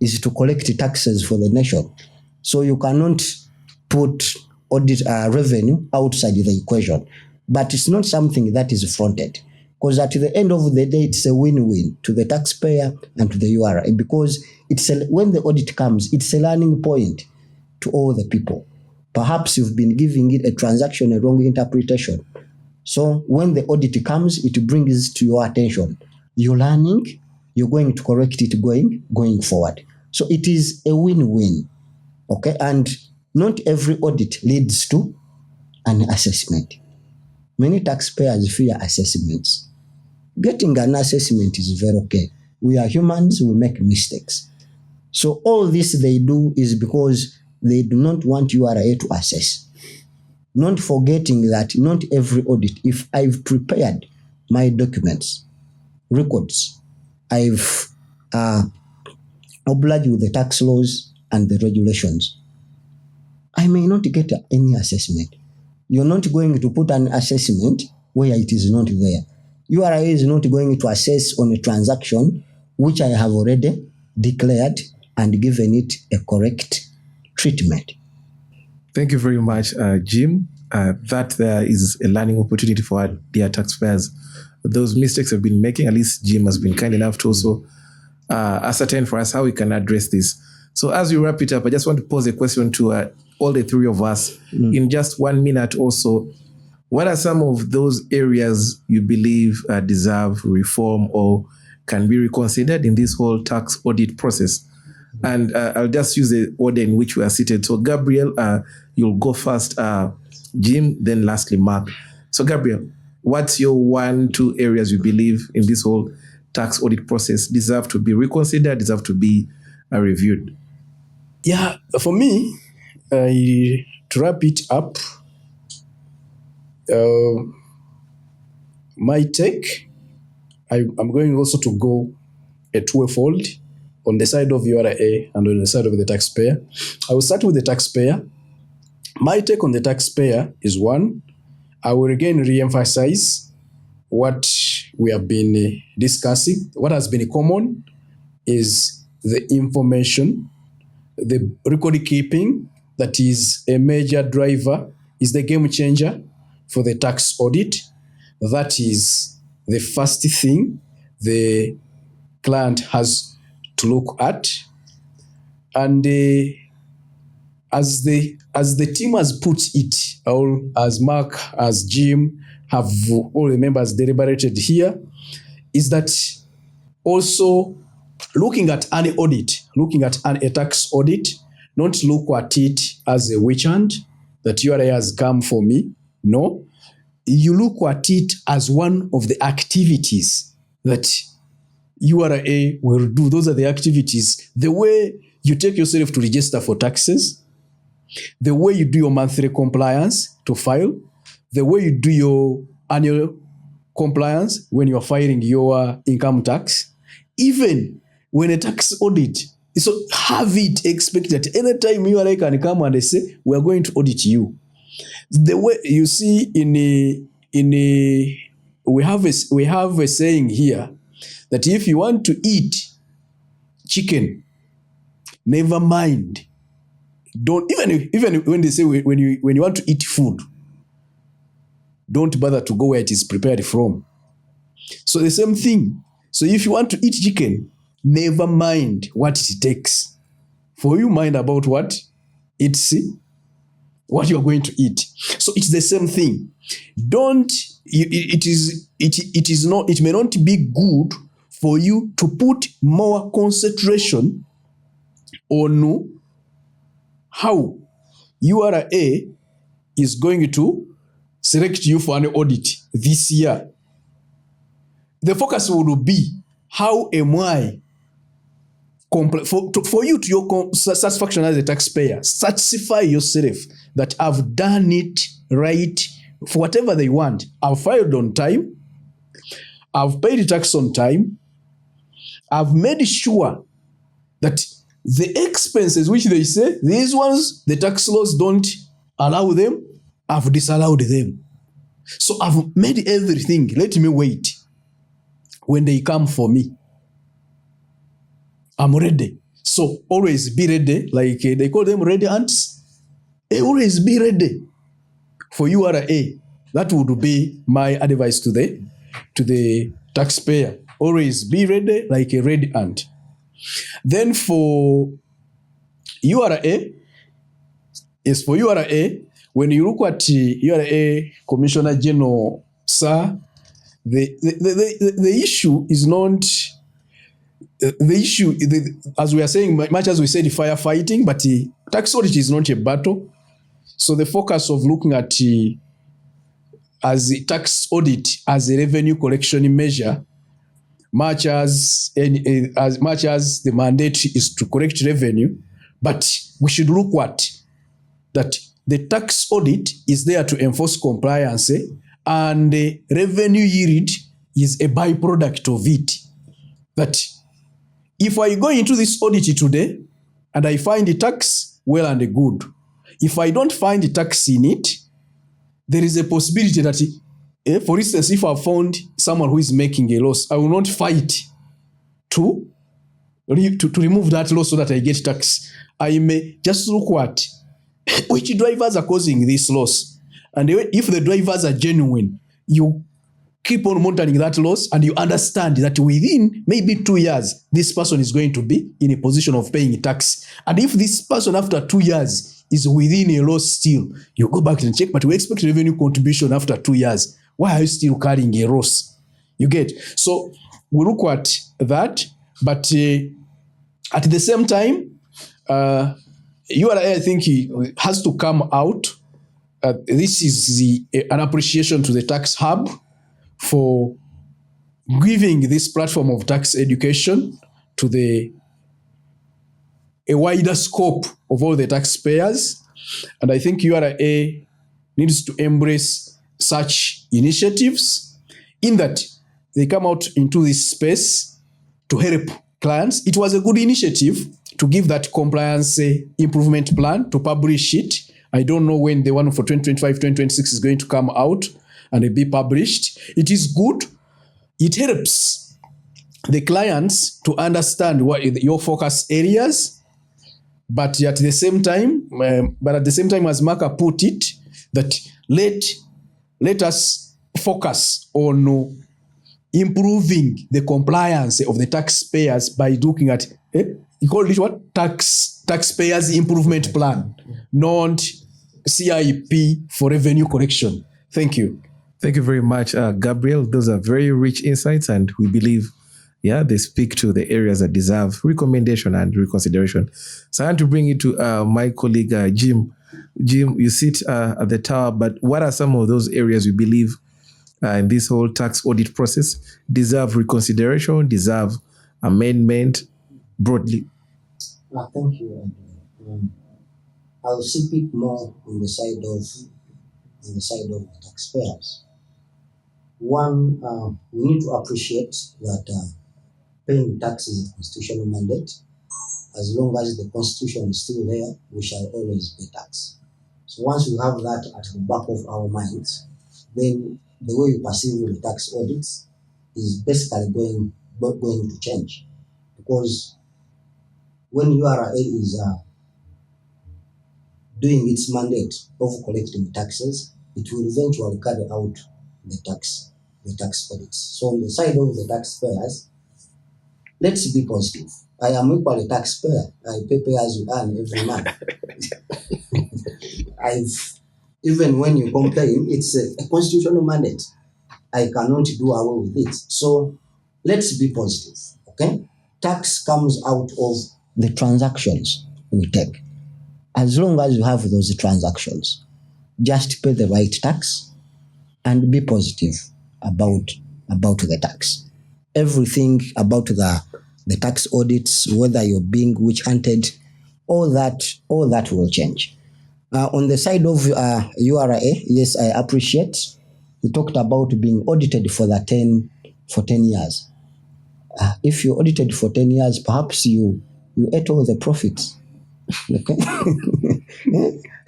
is to collect taxes for the nation. So you cannot put audit revenue outside the equation. But it's not something that is fronted, because at the end of the day, it's a win-win to the taxpayer and to the URA, because when the audit comes, it's a learning point to all the people. Perhaps you've been giving it a transaction a wrong interpretation. So when the audit comes, it brings to your attention. You're learning, you're going to correct it going forward. So it is a win-win. Okay, and not every audit leads to an assessment. Many taxpayers fear assessments. Getting an assessment is very okay. We are humans, we make mistakes. So all this they do is because they do not want URA to assess. Not forgetting that not every audit, if I've prepared my documents, records, I've obliged with the tax laws and the regulations, I may not get any assessment. You're not going to put an assessment where it is not there. URA is not going to assess on a transaction which I have already declared and given it a correct treatment. Thank you very much, Jim. That there is a learning opportunity for our dear taxpayers. Those mistakes have been making, at least Jim has been kind enough to also ascertain for us how we can address this. So as we wrap it up, I just want to pose a question to all the three of us in just 1 minute also. What are some of those areas you believe deserve reform or can be reconsidered in this whole tax audit process? And I'll just use the order in which we are seated. So Gabriel, you'll go first, Jim, then lastly Mark. So Gabriel, what's your 1-2 areas you believe in this whole tax audit process deserve to be reconsidered, deserve to be reviewed? Yeah, for me, to wrap it up, my take, I'm going also to go a twofold on the side of URA and on the side of the taxpayer. I will start with the taxpayer. My take on the taxpayer is one, I will again re-emphasize what we have been discussing. What has been common is the information, the record keeping, that is a major driver, is the game changer for the tax audit. That is the first thing the client has to look at. And as the team has put it, or as Mark, as Jim, have all the members deliberated here, is that also looking at an audit, looking at a tax audit, not look at it as a witch hunt that URA has come for me. No, you look at it as one of the activities that URA will do. Those are the activities. The way you take yourself to register for taxes, the way you do your monthly compliance to file, the way you do your annual compliance when you're filing your income tax, even when a tax audit. So have it expected. Anytime URA can come and they say, we're going to audit you. The way you see we have a saying here that if you want to eat chicken, never mind. Don't even when they say when you want to eat food, don't bother to go where it is prepared from. So the same thing. So if you want to eat chicken, never mind what it takes. For you mind about what you are going to eat. So it's the same thing. It may not be good for you to put more concentration on how URA is going to select you for an audit this year. The focus will be how am I for you to your satisfaction as a taxpayer, satisfy yourself that I've done it right for whatever they want. I've filed on time. I've paid tax on time. I've made sure that the expenses which they say, these ones, the tax laws don't allow them, I've disallowed them. So I've made everything. Let me wait. When they come for me, I'm ready. So always be ready. Like they call them ready ants. Always be ready for URA. That would be my advice to the taxpayer. Always be ready like a ready ant. Then for URA, when you look at URA Commissioner General, sir, the issue is not the issue, as we are saying, much as we said firefighting, but tax audit is not a battle. So the focus of looking at as a tax audit as a revenue collection measure, much as the mandate is to collect revenue, but we should look at that the tax audit is there to enforce compliance, and the revenue yield is a byproduct of it. That if I go into this audit today and I find the tax, well and good. If I don't find the tax in it, there is a possibility that, for instance, if I found someone who is making a loss, I will not fight to remove that loss so that I get tax. I may just look at which drivers are causing this loss. And if the drivers are genuine, you keep on monitoring that loss and you understand that within maybe 2 years, this person is going to be in a position of paying tax. And if this person after 2 years is within a loss still, you go back and check, but we expect revenue contribution after 2 years. Why are you still carrying a loss? You get? So we look at that, but at the same time, URA, I think, has to come out. This is an appreciation to the tax hub for giving this platform of tax education to a wider scope of all the taxpayers. And I think URA needs to embrace such initiatives in that they come out into this space to help clients. It was a good initiative to give that compliance improvement plan, to publish it. I don't know when the one for 2025-2026 is going to come out and be published. It is good. It helps the clients to understand what your focus areas, but at the same time, as Marka put it, that let us focus on improving the compliance of the taxpayers by looking at you call it what? Taxpayers improvement plan, not CIP for revenue collection. Thank you. Thank you very much, Gabriel. Those are very rich insights, and we believe, they speak to the areas that deserve recommendation and reconsideration. So I want to bring it to my colleague, Jim. Jim, you sit at the tower, but what are some of those areas you believe in this whole tax audit process deserve reconsideration, deserve amendment broadly? Thank you. I'll speak more on the side of the taxpayers. One, we need to appreciate that paying tax is a constitutional mandate. As long as the constitution is still there, we shall always pay tax. So once we have that at the back of our minds, then the way you perceive the tax audits is basically going to change. Because when URA is doing its mandate of collecting taxes, it will eventually carry out the tax audits. So on the side of the taxpayers, let's be positive. I am equally a taxpayer. I pay as you earn every month. Even when you complain, it's a constitutional mandate. I cannot do away with it. So let's be positive, okay? Tax comes out of the transactions we take. As long as you have those transactions, just pay the right tax and be positive about the tax. Everything about the tax audits, whether you're being witch-hunted, all that will change. On the side of URA, yes, I appreciate. You talked about being audited for 10 years. If you audited for 10 years, perhaps you ate all the profits. Okay.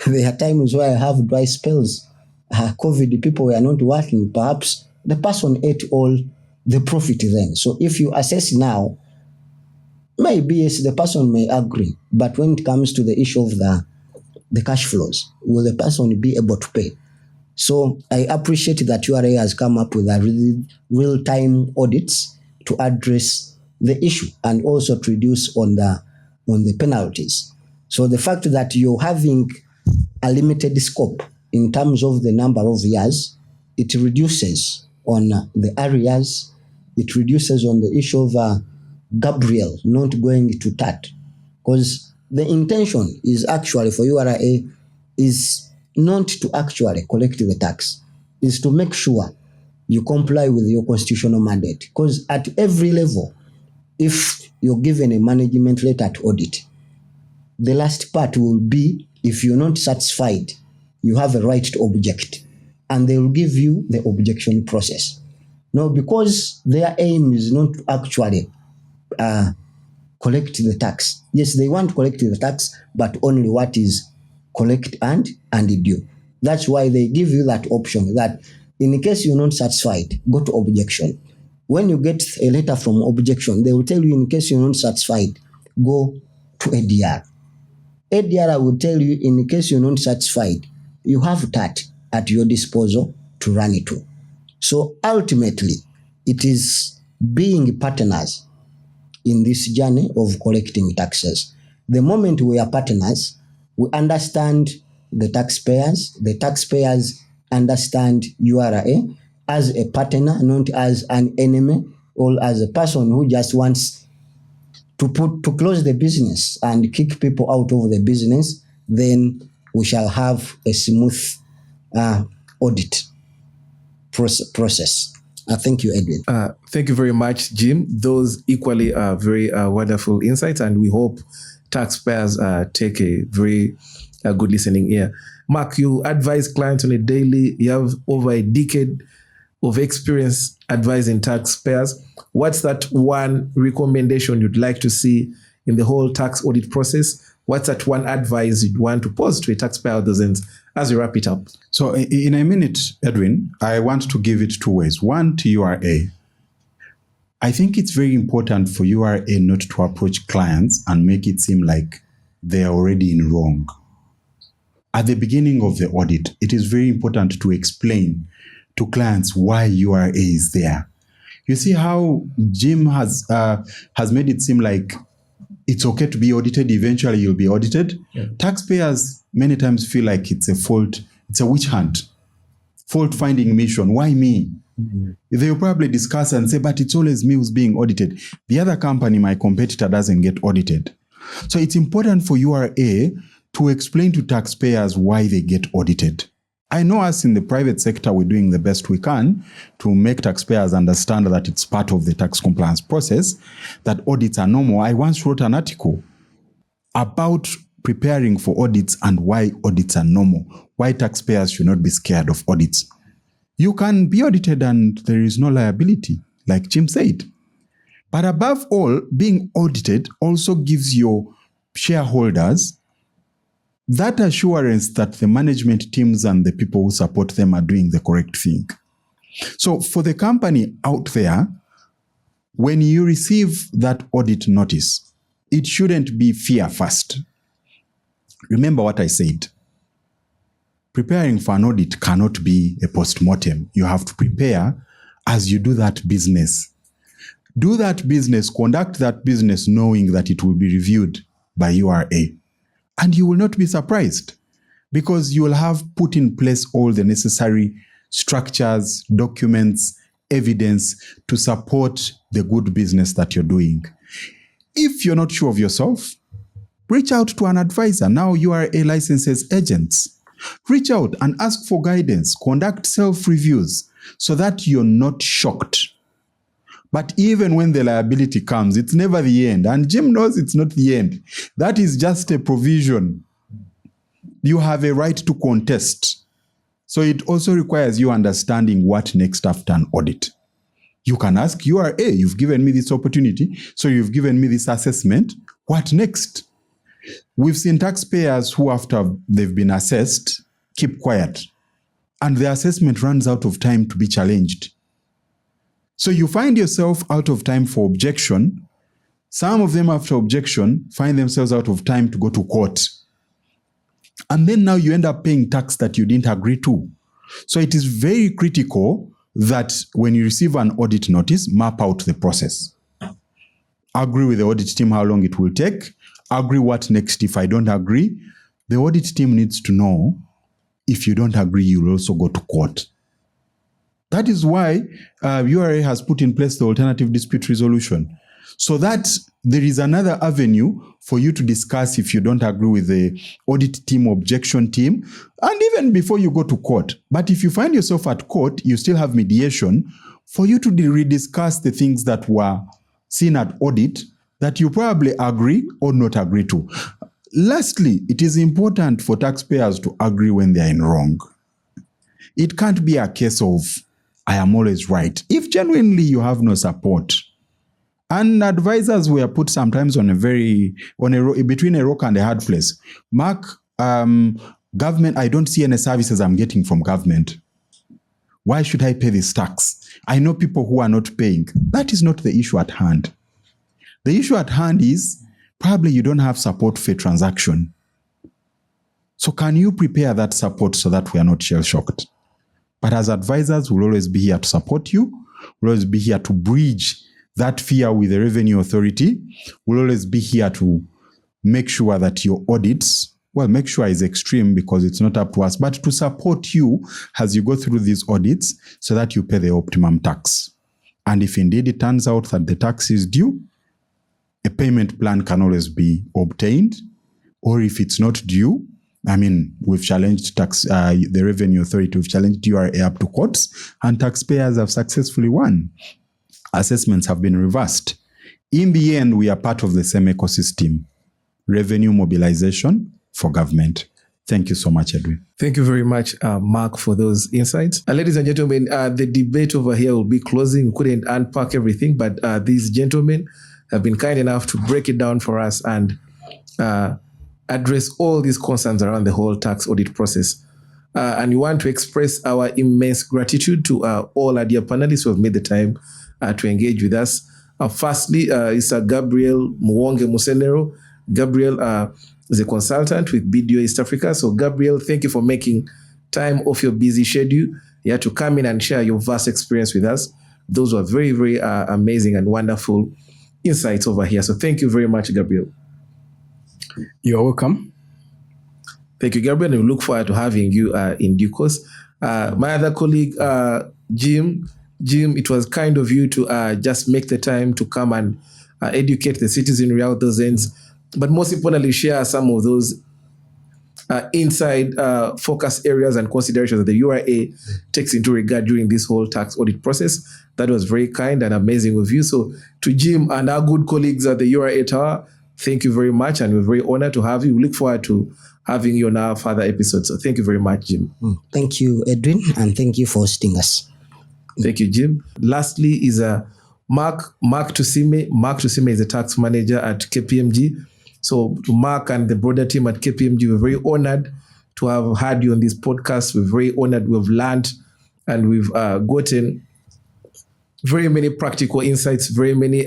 There are times where I have dry spells. COVID, people were not working. Perhaps the person ate all the profit then. So if you assess now, maybe yes, the person may agree. But when it comes to the issue of the cash flows, will the person be able to pay? So I appreciate that URA has come up with a real-time audits to address the issue and also to reduce on the penalties. So the fact that you're having a limited scope in terms of the number of years, it reduces on the areas, it reduces on the issue of Gabriel not going to TAT. Because the intention is actually for URA is not to actually collect the tax, is to make sure you comply with your constitutional mandate. Because at every level, if you're given a management letter to audit, the last part will be, if you're not satisfied, you have a right to object. And they will give you the objection process. Now, because their aim is not to actually collect the tax. Yes, they want to collect the tax, but only what is collect and due. That's why they give you that option that in case you're not satisfied, go to objection. When you get a letter from objection, they will tell you in case you're not satisfied, go to ADR. ADR will tell you, in case you're not satisfied, you have that at your disposal to run it to. So ultimately, it is being partners in this journey of collecting taxes. The moment we are partners, we understand the taxpayers understand URA as a partner, not as an enemy or as a person who just wants to close the business and kick people out of the business. Then we shall have a smooth audit process. Thank you, Edwin. Thank you very much, Jim. Those equally are very wonderful insights, and we hope taxpayers take a very good listening ear. Mark, you advise clients on a daily. You have over a decade of experience advising taxpayers. What's that one recommendation you'd like to see in the whole tax audit process? What's that one advice you'd want to pose to a taxpayer as we wrap it up? So in a minute, Edwin, I want to give it two ways. One, to URA. I think it's very important for URA not to approach clients and make it seem like they are already in wrong. At the beginning of the audit, it is very important to explain to clients why URA is there. You see how Jim has made it seem like it's okay to be audited, eventually you'll be audited. Yeah. Taxpayers many times feel like it's a fault, it's a witch hunt, fault-finding mission. Why me? Mm-hmm. They'll probably discuss and say, but it's always me who's being audited. The other company, my competitor, doesn't get audited. So it's important for URA to explain to taxpayers why they get audited. I know us in the private sector, we're doing the best we can to make taxpayers understand that it's part of the tax compliance process, that audits are normal. I once wrote an article about preparing for audits and why audits are normal, why taxpayers should not be scared of audits. You can be audited and there is no liability, like Jim said. But above all, being audited also gives your shareholders that assurance that the management teams and the people who support them are doing the correct thing. So for the company out there, when you receive that audit notice, it shouldn't be fear first. Remember what I said. Preparing for an audit cannot be a post-mortem. You have to prepare as you do that business. Do that business, conduct that business knowing that it will be reviewed by URA. And you will not be surprised because you will have put in place all the necessary structures, documents, evidence to support the good business that you're doing. If you're not sure of yourself, reach out to an advisor. Now URA licenses agents. Reach out and ask for guidance. Conduct self-reviews so that you're not shocked. But even when the liability comes, it's never the end. And Jim knows it's not the end. That is just a provision. You have a right to contest. So it also requires you understanding what next after an audit. You can ask URA, you've given me this opportunity, so you've given me this assessment. What next? We've seen taxpayers who, after they've been assessed, keep quiet. And the assessment runs out of time to be challenged. So you find yourself out of time for objection. Some of them, after objection, find themselves out of time to go to court. And then now you end up paying tax that you didn't agree to. So it is very critical that when you receive an audit notice, map out the process. Agree with the audit team how long it will take. Agree what next if I don't agree. The audit team needs to know if you don't agree, you'll also go to court. That is why URA has put in place the alternative dispute resolution, so that there is another avenue for you to discuss if you don't agree with the audit team, objection team, and even before you go to court. But if you find yourself at court, you still have mediation for you to rediscuss the things that were seen at audit that you probably agree or not agree to. Lastly, it is important for taxpayers to agree when they are in wrong. It can't be a case of I am always right. If genuinely you have no support, and advisors were put sometimes between a rock and a hard place. Mark, government, I don't see any services I'm getting from government. Why should I pay this tax? I know people who are not paying. That is not the issue at hand. The issue at hand is probably you don't have support for a transaction. So can you prepare that support so that we are not shell-shocked? But as advisors, we'll always be here to support you. We'll always be here to bridge that fear with the revenue authority. We'll always be here to make sure that your audits, well, make sure is extreme because it's not up to us, but to support you as you go through these audits so that you pay the optimum tax. And if indeed it turns out that the tax is due, a payment plan can always be obtained. Or if it's not due, I mean, we've challenged the revenue authority, we've challenged URA up to courts, and taxpayers have successfully won. Assessments have been reversed. In the end, we are part of the same ecosystem. Revenue mobilization for government. Thank you so much, Edwin. Thank you very much, Mark, for those insights. Ladies and gentlemen, the debate over here will be closing. We couldn't unpack everything, but these gentlemen have been kind enough to break it down for us and address all these concerns around the whole tax audit process. And we want to express our immense gratitude to all our dear panelists who have made the time to engage with us. Firstly, is Gabriel Muwonge Musenero. Gabriel is a consultant with BDO East Africa. So Gabriel, thank you for making time off your busy schedule. You had to come in and share your vast experience with us. Those were very, very amazing and wonderful insights over here. So thank you very much, Gabriel. You are welcome. Thank you, Gabriel, and we look forward to having you in due course. My other colleague, Jim, it was kind of you to just make the time to come and educate the citizenry out those ends, but most importantly, share some of those inside focus areas and considerations that the URA takes into regard during this whole tax audit process. That was very kind and amazing of you. So to Jim and our good colleagues at the URA Tower, thank you very much, and we're very honored to have you. We look forward to having you on our further episodes. So thank you very much, Jim. Thank you, Edwin, and thank you for hosting us. Thank you, Jim. Lastly is Mark Tusime. Mark Tusime is a tax manager at KPMG. So to Mark and the broader team at KPMG, we're very honored to have had you on this podcast. We're very honored. We've learned and we've gotten very many practical insights, very many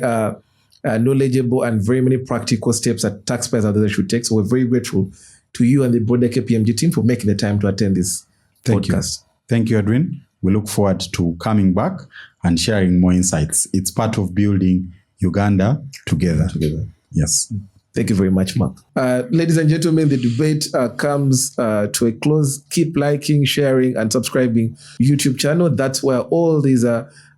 knowledgeable and very many practical steps that taxpayers out there should take. So we're very grateful to you and the broader KPMG team for making the time to attend this podcast. Thank you, Edwin. We look forward to coming back and sharing more insights. It's part of building Uganda together. Yes. Thank you very much, Mark. Ladies and gentlemen, the debate comes to a close. Keep liking, sharing, and subscribing YouTube channel. That's where all these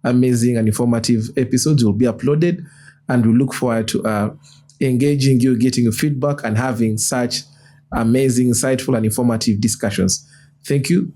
amazing and informative episodes will be uploaded. And we look forward to engaging you, getting your feedback, and having such amazing, insightful, and informative discussions. Thank you.